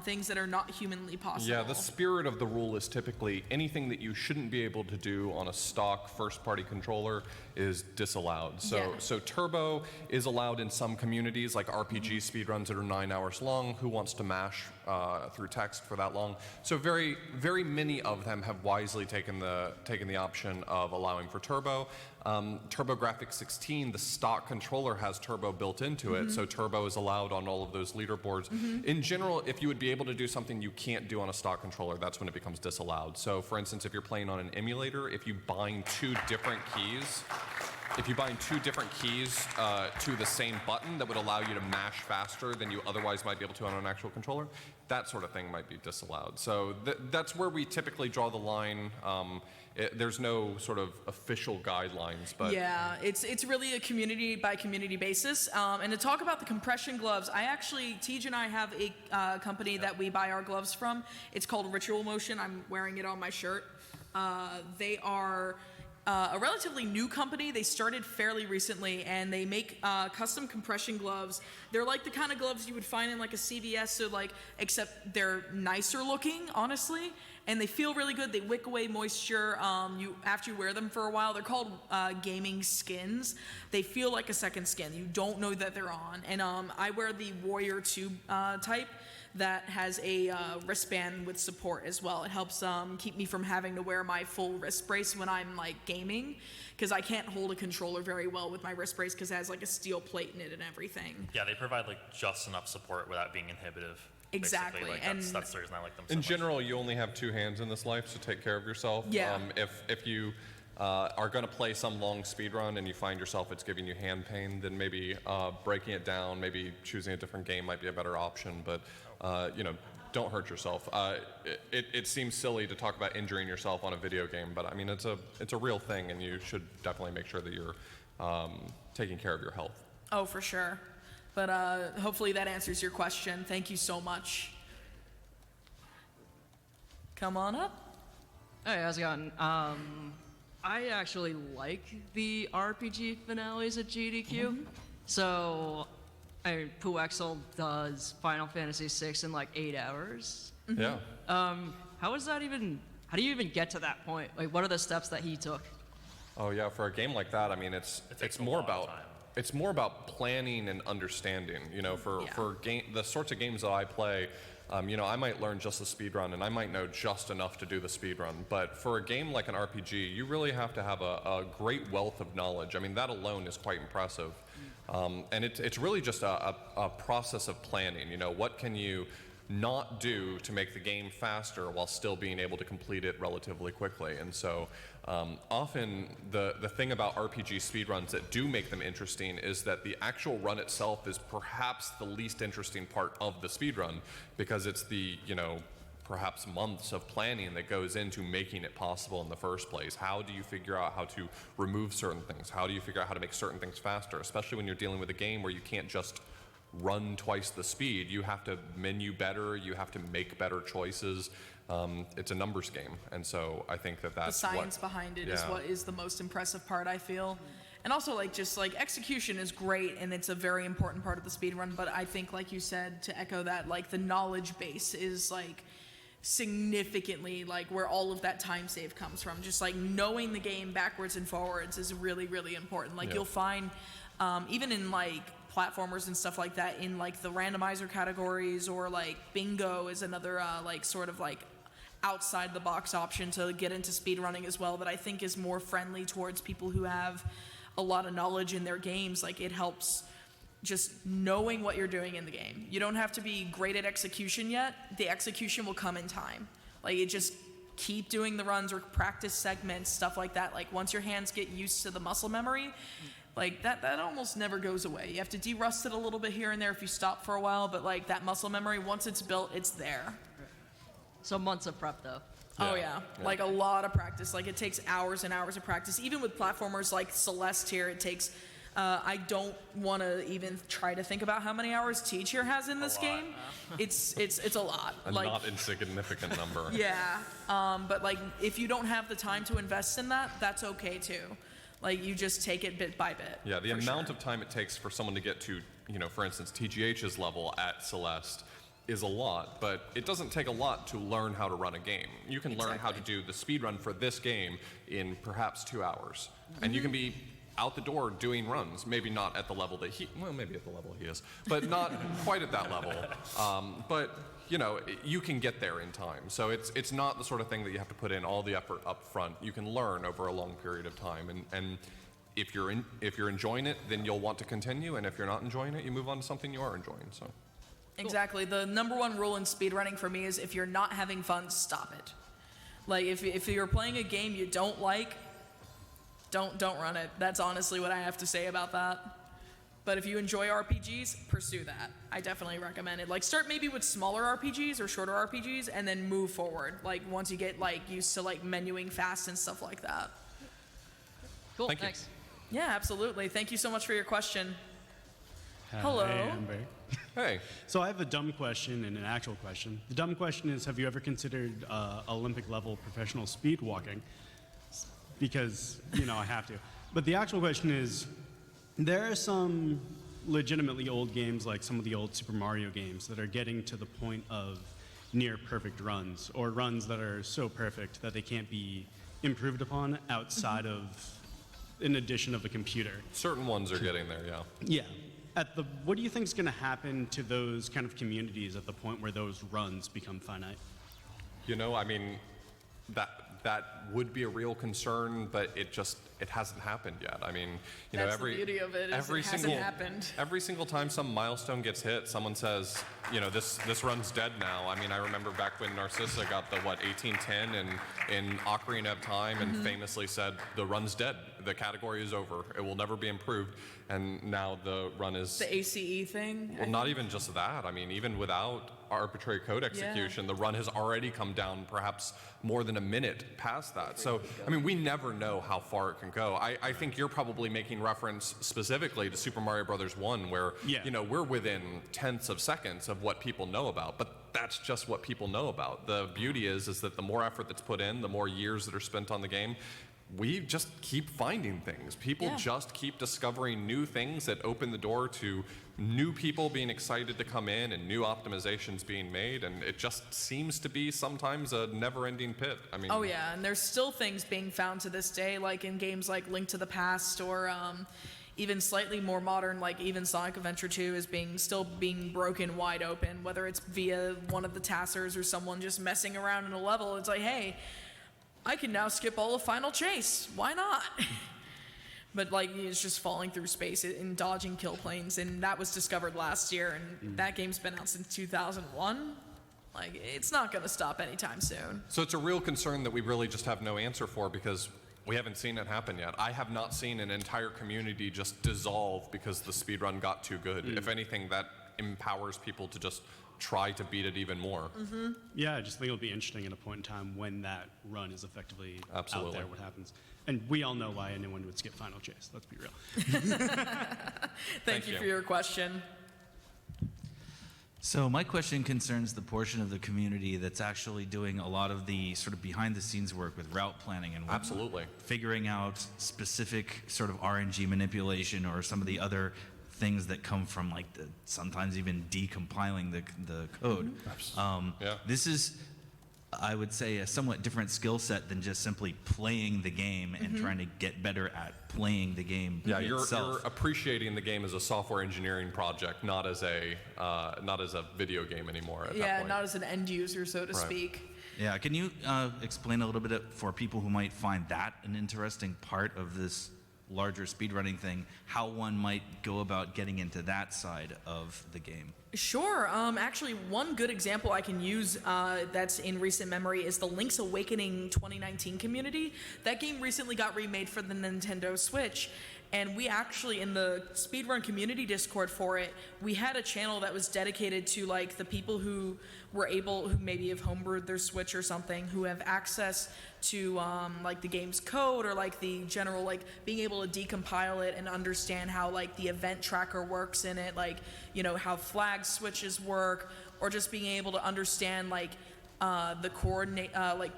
Things that are not humanly possible. Yeah, the spirit of the rule is typically anything that you shouldn't be able to do on a stock first-party controller is disallowed. So turbo is allowed in some communities, like RPG speedruns that are 9 hours long. Who wants to mash through text for that long? So very, very many of them have wisely taken the option of allowing for turbo. TurboGrafx 16, the stock controller has turbo built into it, so turbo is allowed on all of those leaderboards. In general, if you would be able to do something you can't do on a stock controller, that's when it becomes disallowed. So for instance, if you're playing on an emulator, if you bind two different keys to the same button that would allow you to mash faster than you otherwise might be able to on an actual controller, that sort of thing might be disallowed. So that's where we typically draw the line. There's no sort of official guidelines, but yeah, it's really a community by community basis. And to talk about the compression gloves, Tej and I have a company that we buy our gloves from. It's called Ritual Motion. I'm wearing it on my shirt. They are a relatively new company. They started fairly recently, and they make custom compression gloves. They're like the kind of gloves you would find in like a CVS, so like, except they're nicer looking, honestly, and they feel really good. They wick away moisture after you wear them for a while. They're called gaming skins. They feel like a second skin. You don't know that they're on. And I wear the Warrior 2 type that has a wristband with support as well. It helps keep me from having to wear my full wrist brace when I'm like gaming, because I can't hold a controller very well with my wrist brace because it has like a steel plate in it and everything. Yeah, they provide like just enough support without being inhibitive. Exactly. Like, And that's the reason I like them so in much. general, you only have two hands in this life, so take care of yourself. Yeah. If you are going to play some long speedrun and you find yourself it's giving you hand pain, then maybe breaking it down, maybe choosing a different game might be a better option. But don't hurt yourself. It seems silly to talk about injuring yourself on a video game, but I mean it's a real thing, and you should definitely make sure that you're taking care of your health. Oh, for sure. But hopefully that answers your question. Thank you so much. Come on up. Hey, how's it going? I actually like the RPG finales at GDQ. So, Puexel does Final Fantasy VI in like 8 hours. Yeah. How do you even get to that point? Like, what are the steps that he took? Oh yeah, for a game like that, I mean it's takes a more lot of about time. it's more about planning and understanding. For the sorts of games that I play, I might learn just the speedrun, and I might know just enough to do the speedrun. But for a game like an RPG, you really have to have a great wealth of knowledge. I mean, that alone is quite impressive. And it's really just a process of planning. What can you not do to make the game faster while still being able to complete it relatively quickly? And so often the thing about RPG speedruns that do make them interesting is that the actual run itself is perhaps the least interesting part of the speedrun, because it's the perhaps months of planning that goes into making it possible in the first place. How do you figure out how to remove certain things? How do you figure out how to make certain things faster, especially when you're dealing with a game where you can't just run twice the speed? You have to menu better, you have to make better choices. It's a numbers game, and so I think that's the science behind it is what is the most impressive part, I feel. And also, execution is great, and it's a very important part of the speedrun, but I think, like you said, to echo that, the knowledge base is, significantly, where all of that time save comes from. Just, knowing the game backwards and forwards is really, really important. You'll find, even in, platformers and stuff like that, in, the randomizer categories, or, bingo is another, outside the box option to get into speedrunning as well, that I think is more friendly towards people who have a lot of knowledge in their games. It helps just knowing what you're doing in the game. You don't have to be great at execution yet. The execution will come in time. You just keep doing the runs or practice segments, stuff like that. Once your hands get used to the muscle memory, that almost never goes away. You have to de-rust it a little bit here and there if you stop for a while, but that muscle memory, once it's built, it's there. So months of prep, though. Oh yeah, a lot of practice. It takes hours and hours of practice. Even with platformers like Celeste here, it takes I don't want to even try to think about how many hours T-Tier has in this game. It's a lot. A not insignificant number. Yeah, but like if you don't have the time to invest in that, that's okay too. Like you just take it bit by bit. Yeah, the amount of time it takes for someone to get to, for instance, TGH's level at Celeste is a lot, but it doesn't take a lot to learn how to run a game. You can learn how to do the speed run for this game in perhaps 2 hours. And you can be out the door doing runs, maybe not at the level that maybe at the level he is, but not quite at that level. But you can get there in time. So it's not the sort of thing that you have to put in all the effort up front. You can learn over a long period of time, and if you're enjoying it, then you'll want to continue, and if you're not enjoying it, you move on to something you are enjoying. So. Exactly. The number one rule in speedrunning for me is if you're not having fun, stop it. Like if you're playing a game you don't like, don't run it. That's honestly what I have to say about that. But if you enjoy RPGs, pursue that. I definitely recommend it. Like start maybe with smaller RPGs or shorter RPGs and then move forward. Like once you get like used to like menuing fast and stuff like that. Cool, Thank you. thanks. Yeah, absolutely. Thank you so much for your question. Hello. Hey, Amber. Hey. So I have a dumb question and an actual question. The dumb question is, have you ever considered Olympic-level professional speed walking? Because, I have to. But the actual question is, there are some legitimately old games, like some of the old Super Mario games, that are getting to the point of near perfect runs, or runs that are so perfect that they can't be improved upon outside of an addition of a computer. Certain ones are getting there, yeah. Yeah. What do you think is going to happen to those kind of communities at the point where those runs become finite? That would be a real concern, but it hasn't happened yet. That's the beauty of it, is it hasn't happened. Every single time some milestone gets hit, someone says, this run's dead now. I remember back when Narcissa got the 1810 in Ocarina of Time and famously said, the run's dead. The category is over. It will never be improved. And now the run is... The ACE thing? Well, not even just that. Even without arbitrary code execution, the run has already come down perhaps more than a minute past that. So, we never know how far it can go. I think you're probably making reference specifically to Super Mario Bros. 1, where, we're within tenths of seconds of what people know about, but that's just what people know about. The beauty is that the more effort that's put in, the more years that are spent on the game, we just keep finding things. People just keep discovering new things that open the door to new people being excited to come in and new optimizations being made, and it just seems to be sometimes a never-ending pit. Oh yeah, and there's still things being found to this day, like in games like Link to the Past, or even slightly more modern, like even Sonic Adventure 2 is still being broken wide open, whether it's via one of the tassers or someone just messing around in a level. It's like, hey, I can now skip all of Final Chase. Why not? But it's just falling through space and dodging kill planes, and that was discovered last year, and that game's been out since 2001. It's not going to stop anytime soon. So it's a real concern that we really just have no answer for, because we haven't seen it happen yet. I have not seen an entire community just dissolve because the speedrun got too good. If anything, that empowers people to just try to beat it even more. Yeah, I just think it'll be interesting at a point in time when that run is effectively Absolutely. out there, what happens. And we all know why anyone would skip Final Chase, let's be real. Thank you for your question. So my question concerns the portion of the community that's actually doing a lot of the sort of behind the scenes work with route planning and whatnot. Absolutely. Figuring out specific sort of RNG manipulation or some of the other things that come from sometimes even decompiling the code. This is, I would say, a somewhat different skill set than just simply playing the game and trying to get better at playing the game itself. You're appreciating the game as a software engineering project, not as a video game anymore at that point. Not as an end user, so to speak. Yeah, can you explain a little bit for people who might find that an interesting part of this larger speedrunning thing, how one might go about getting into that side of the game? Sure. Actually, one good example I can use that's in recent memory is the Link's Awakening 2019 community. That game recently got remade for the Nintendo Switch, And we actually, in the speedrun community Discord for it, we had a channel that was dedicated to like the people who were able, who maybe have homebrewed their Switch or something, who have access to like the game's code or like the general, like being able to decompile it and understand how like the event tracker works in it, like, you know, how flag switches work, or just being able to understand like the coordinate, like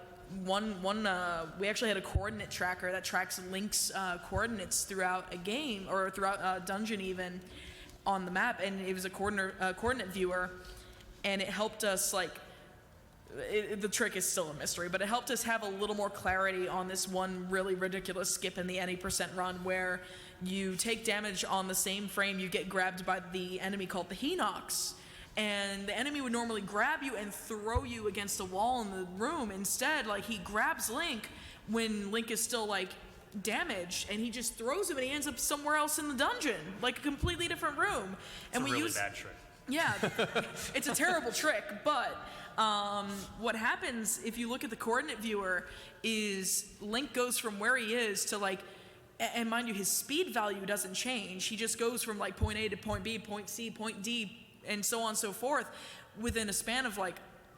we actually had a coordinate tracker that tracks Link's coordinates throughout a game or throughout a dungeon even on the map, and it was a coordinate viewer, and it helped us like, the trick is still a mystery, but it helped us have a little more clarity on this one really ridiculous skip in the any % run where you take damage on the same frame you get grabbed by the enemy called the Hinox. And the enemy would normally grab you and throw you against a wall in the room. Instead, like, he grabs Link when Link is still like damaged, and he just throws him and he ends up somewhere else in the dungeon, like a completely different room. And It's a we really use bad trick. yeah, it's a terrible trick, but what happens if you look at the coordinate viewer is Link goes from where he is to like, and mind you, his speed value doesn't change. He just goes from like point A to point B, point C, point D, and so on and so forth within a span of like,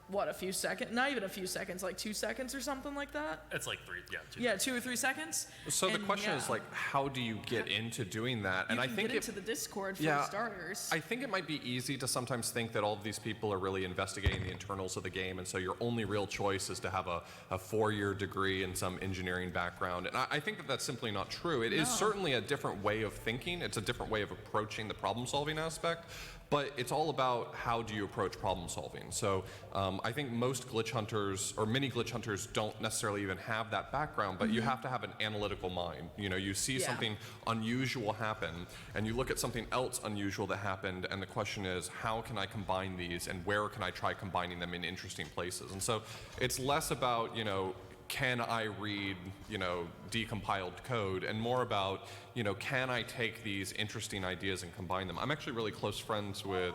what, a few seconds? Not even a few seconds, like 2 seconds or something like that? It's like 3, yeah. 2. Yeah, 2 or 3 seconds. So the And, question yeah, is like, how do you get into doing that? you And I can think get into the Discord for yeah, starters. I think it might be easy to sometimes think that all of these people are really investigating the internals of the game, and so your only real choice is to have a 4-year degree in some engineering background. And I think that that's simply not true. It is certainly a different way of thinking. It's a different way of approaching the problem-solving aspect. But it's all about how do you approach problem solving. So I think most glitch hunters, or many glitch hunters, don't necessarily even have that background, but you have to have an analytical mind. You know, you see something unusual happen, and you look at something else unusual that happened, and the question is, how can I combine these, and where can I try combining them in interesting places? And so it's less about, you know, can I read, you know, decompiled code, and more about, you know, can I take these interesting ideas and combine them? I'm actually really close friends with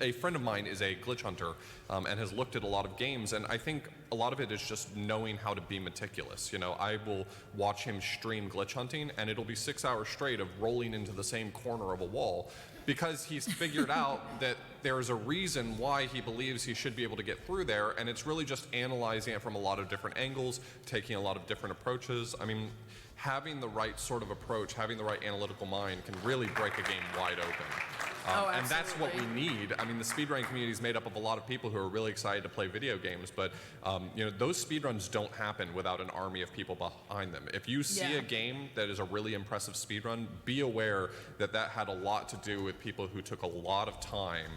a friend of mine is a glitch hunter and has looked at a lot of games, and I think a lot of it is just knowing how to be meticulous. You know, I will watch him stream glitch hunting, and it'll be 6 hours straight of rolling into the same corner of a wall, because he's figured out that there's a reason why he believes he should be able to get through there, and it's really just analyzing it from a lot of different angles, taking a lot of different approaches. I mean, having the right sort of approach, having the right analytical mind can really break a game wide open. And that's what we need. I mean, the speedrunning community is made up of a lot of people who are really excited to play video games, but you know, those speedruns don't happen without an army of people behind them. If you see a game that is a really impressive speedrun, be aware that that had a lot to do with people who took a lot of time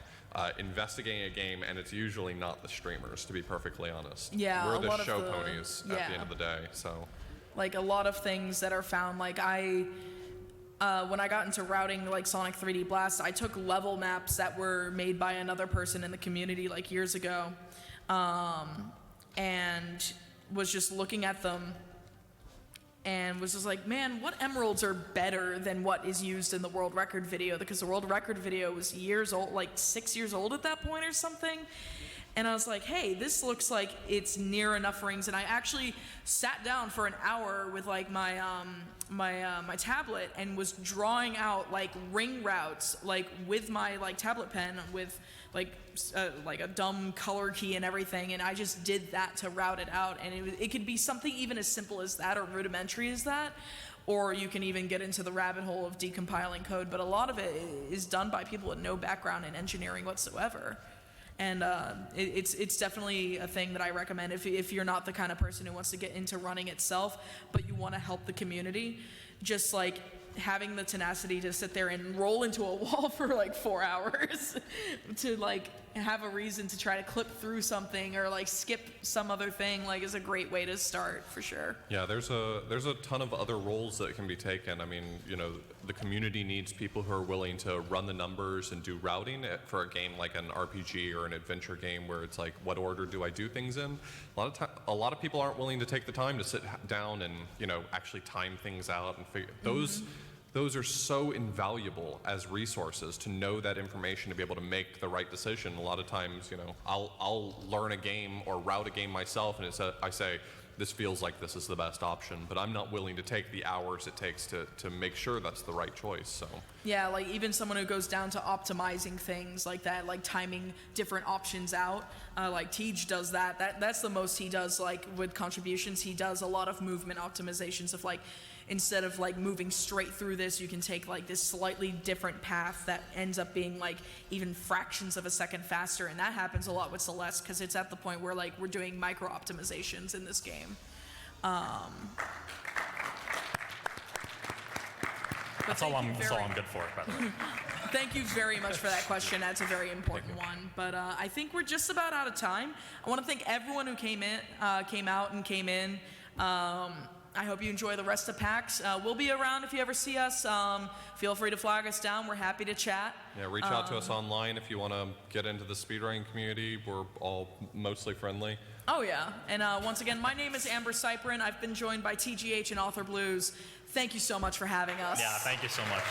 investigating a game, and it's usually not the streamers, to be perfectly honest. Yeah, we're a the lot of show the- ponies at the end of the day. So, like a lot of things that are found, like when I got into routing like Sonic 3D Blast, I took level maps that were made by another person in the community like years ago, and was just looking at them and was just like, man, what emeralds are better than what is used in the world record video? Because the world record video was years old, like 6 years old at that point or something. And I was like, hey, this looks like it's near enough rings. And I actually sat down for an hour with like my my tablet and was drawing out like ring routes, like with my like tablet pen with like a dumb color key and everything. And I just did that to route it out. And it could be something even as simple as that or rudimentary as that. Or you can even get into the rabbit hole of decompiling code. But a lot of it is done by people with no background in engineering whatsoever. And it's definitely a thing that I recommend if you're not the kind of person who wants to get into running itself, but you want to help the community. Just like having the tenacity to sit there and roll into a wall for like 4 hours to like have a reason to try to clip through something or like skip some other thing, like, is a great way to start for sure. yeah, there's a ton of other roles that can be taken. I mean, you know, the community needs people who are willing to run the numbers and do routing for a game like an RPG or an adventure game where it's like, what order do I do things in? A lot of people aren't willing to take the time to sit down and, you know, actually time things out and figure those are so invaluable as resources to know that information, to be able to make the right decision. A lot of times, you know, I'll learn a game or route a game myself, and I say, this feels like this is the best option, but I'm not willing to take the hours it takes to make sure that's the right choice. So Yeah, like even someone who goes down to optimizing things like that, like timing different options out, like Tej does that. That's the most he does, like with contributions. He does a lot of movement optimizations of like, instead of like moving straight through this, you can take like this slightly different path that ends up being like even fractions of a second faster. And that happens a lot with Celeste because it's at the point where like we're doing micro optimizations in this game. That's all I'm good for, by the way. Thank you very much for that question. That's a very important one. But I think we're just about out of time. I want to thank everyone who came out and came in. I hope you enjoy the rest of PAX. We'll be around if you ever see us. Feel free to flag us down. We're happy to chat. yeah, reach out to us online if you want to get into the speedrunning community. We're all mostly friendly. Oh, yeah. And once again, my name is Amber Cyprian. I've been joined by TGH and authorblues. Thank you so much for having us. Yeah, thank you so much.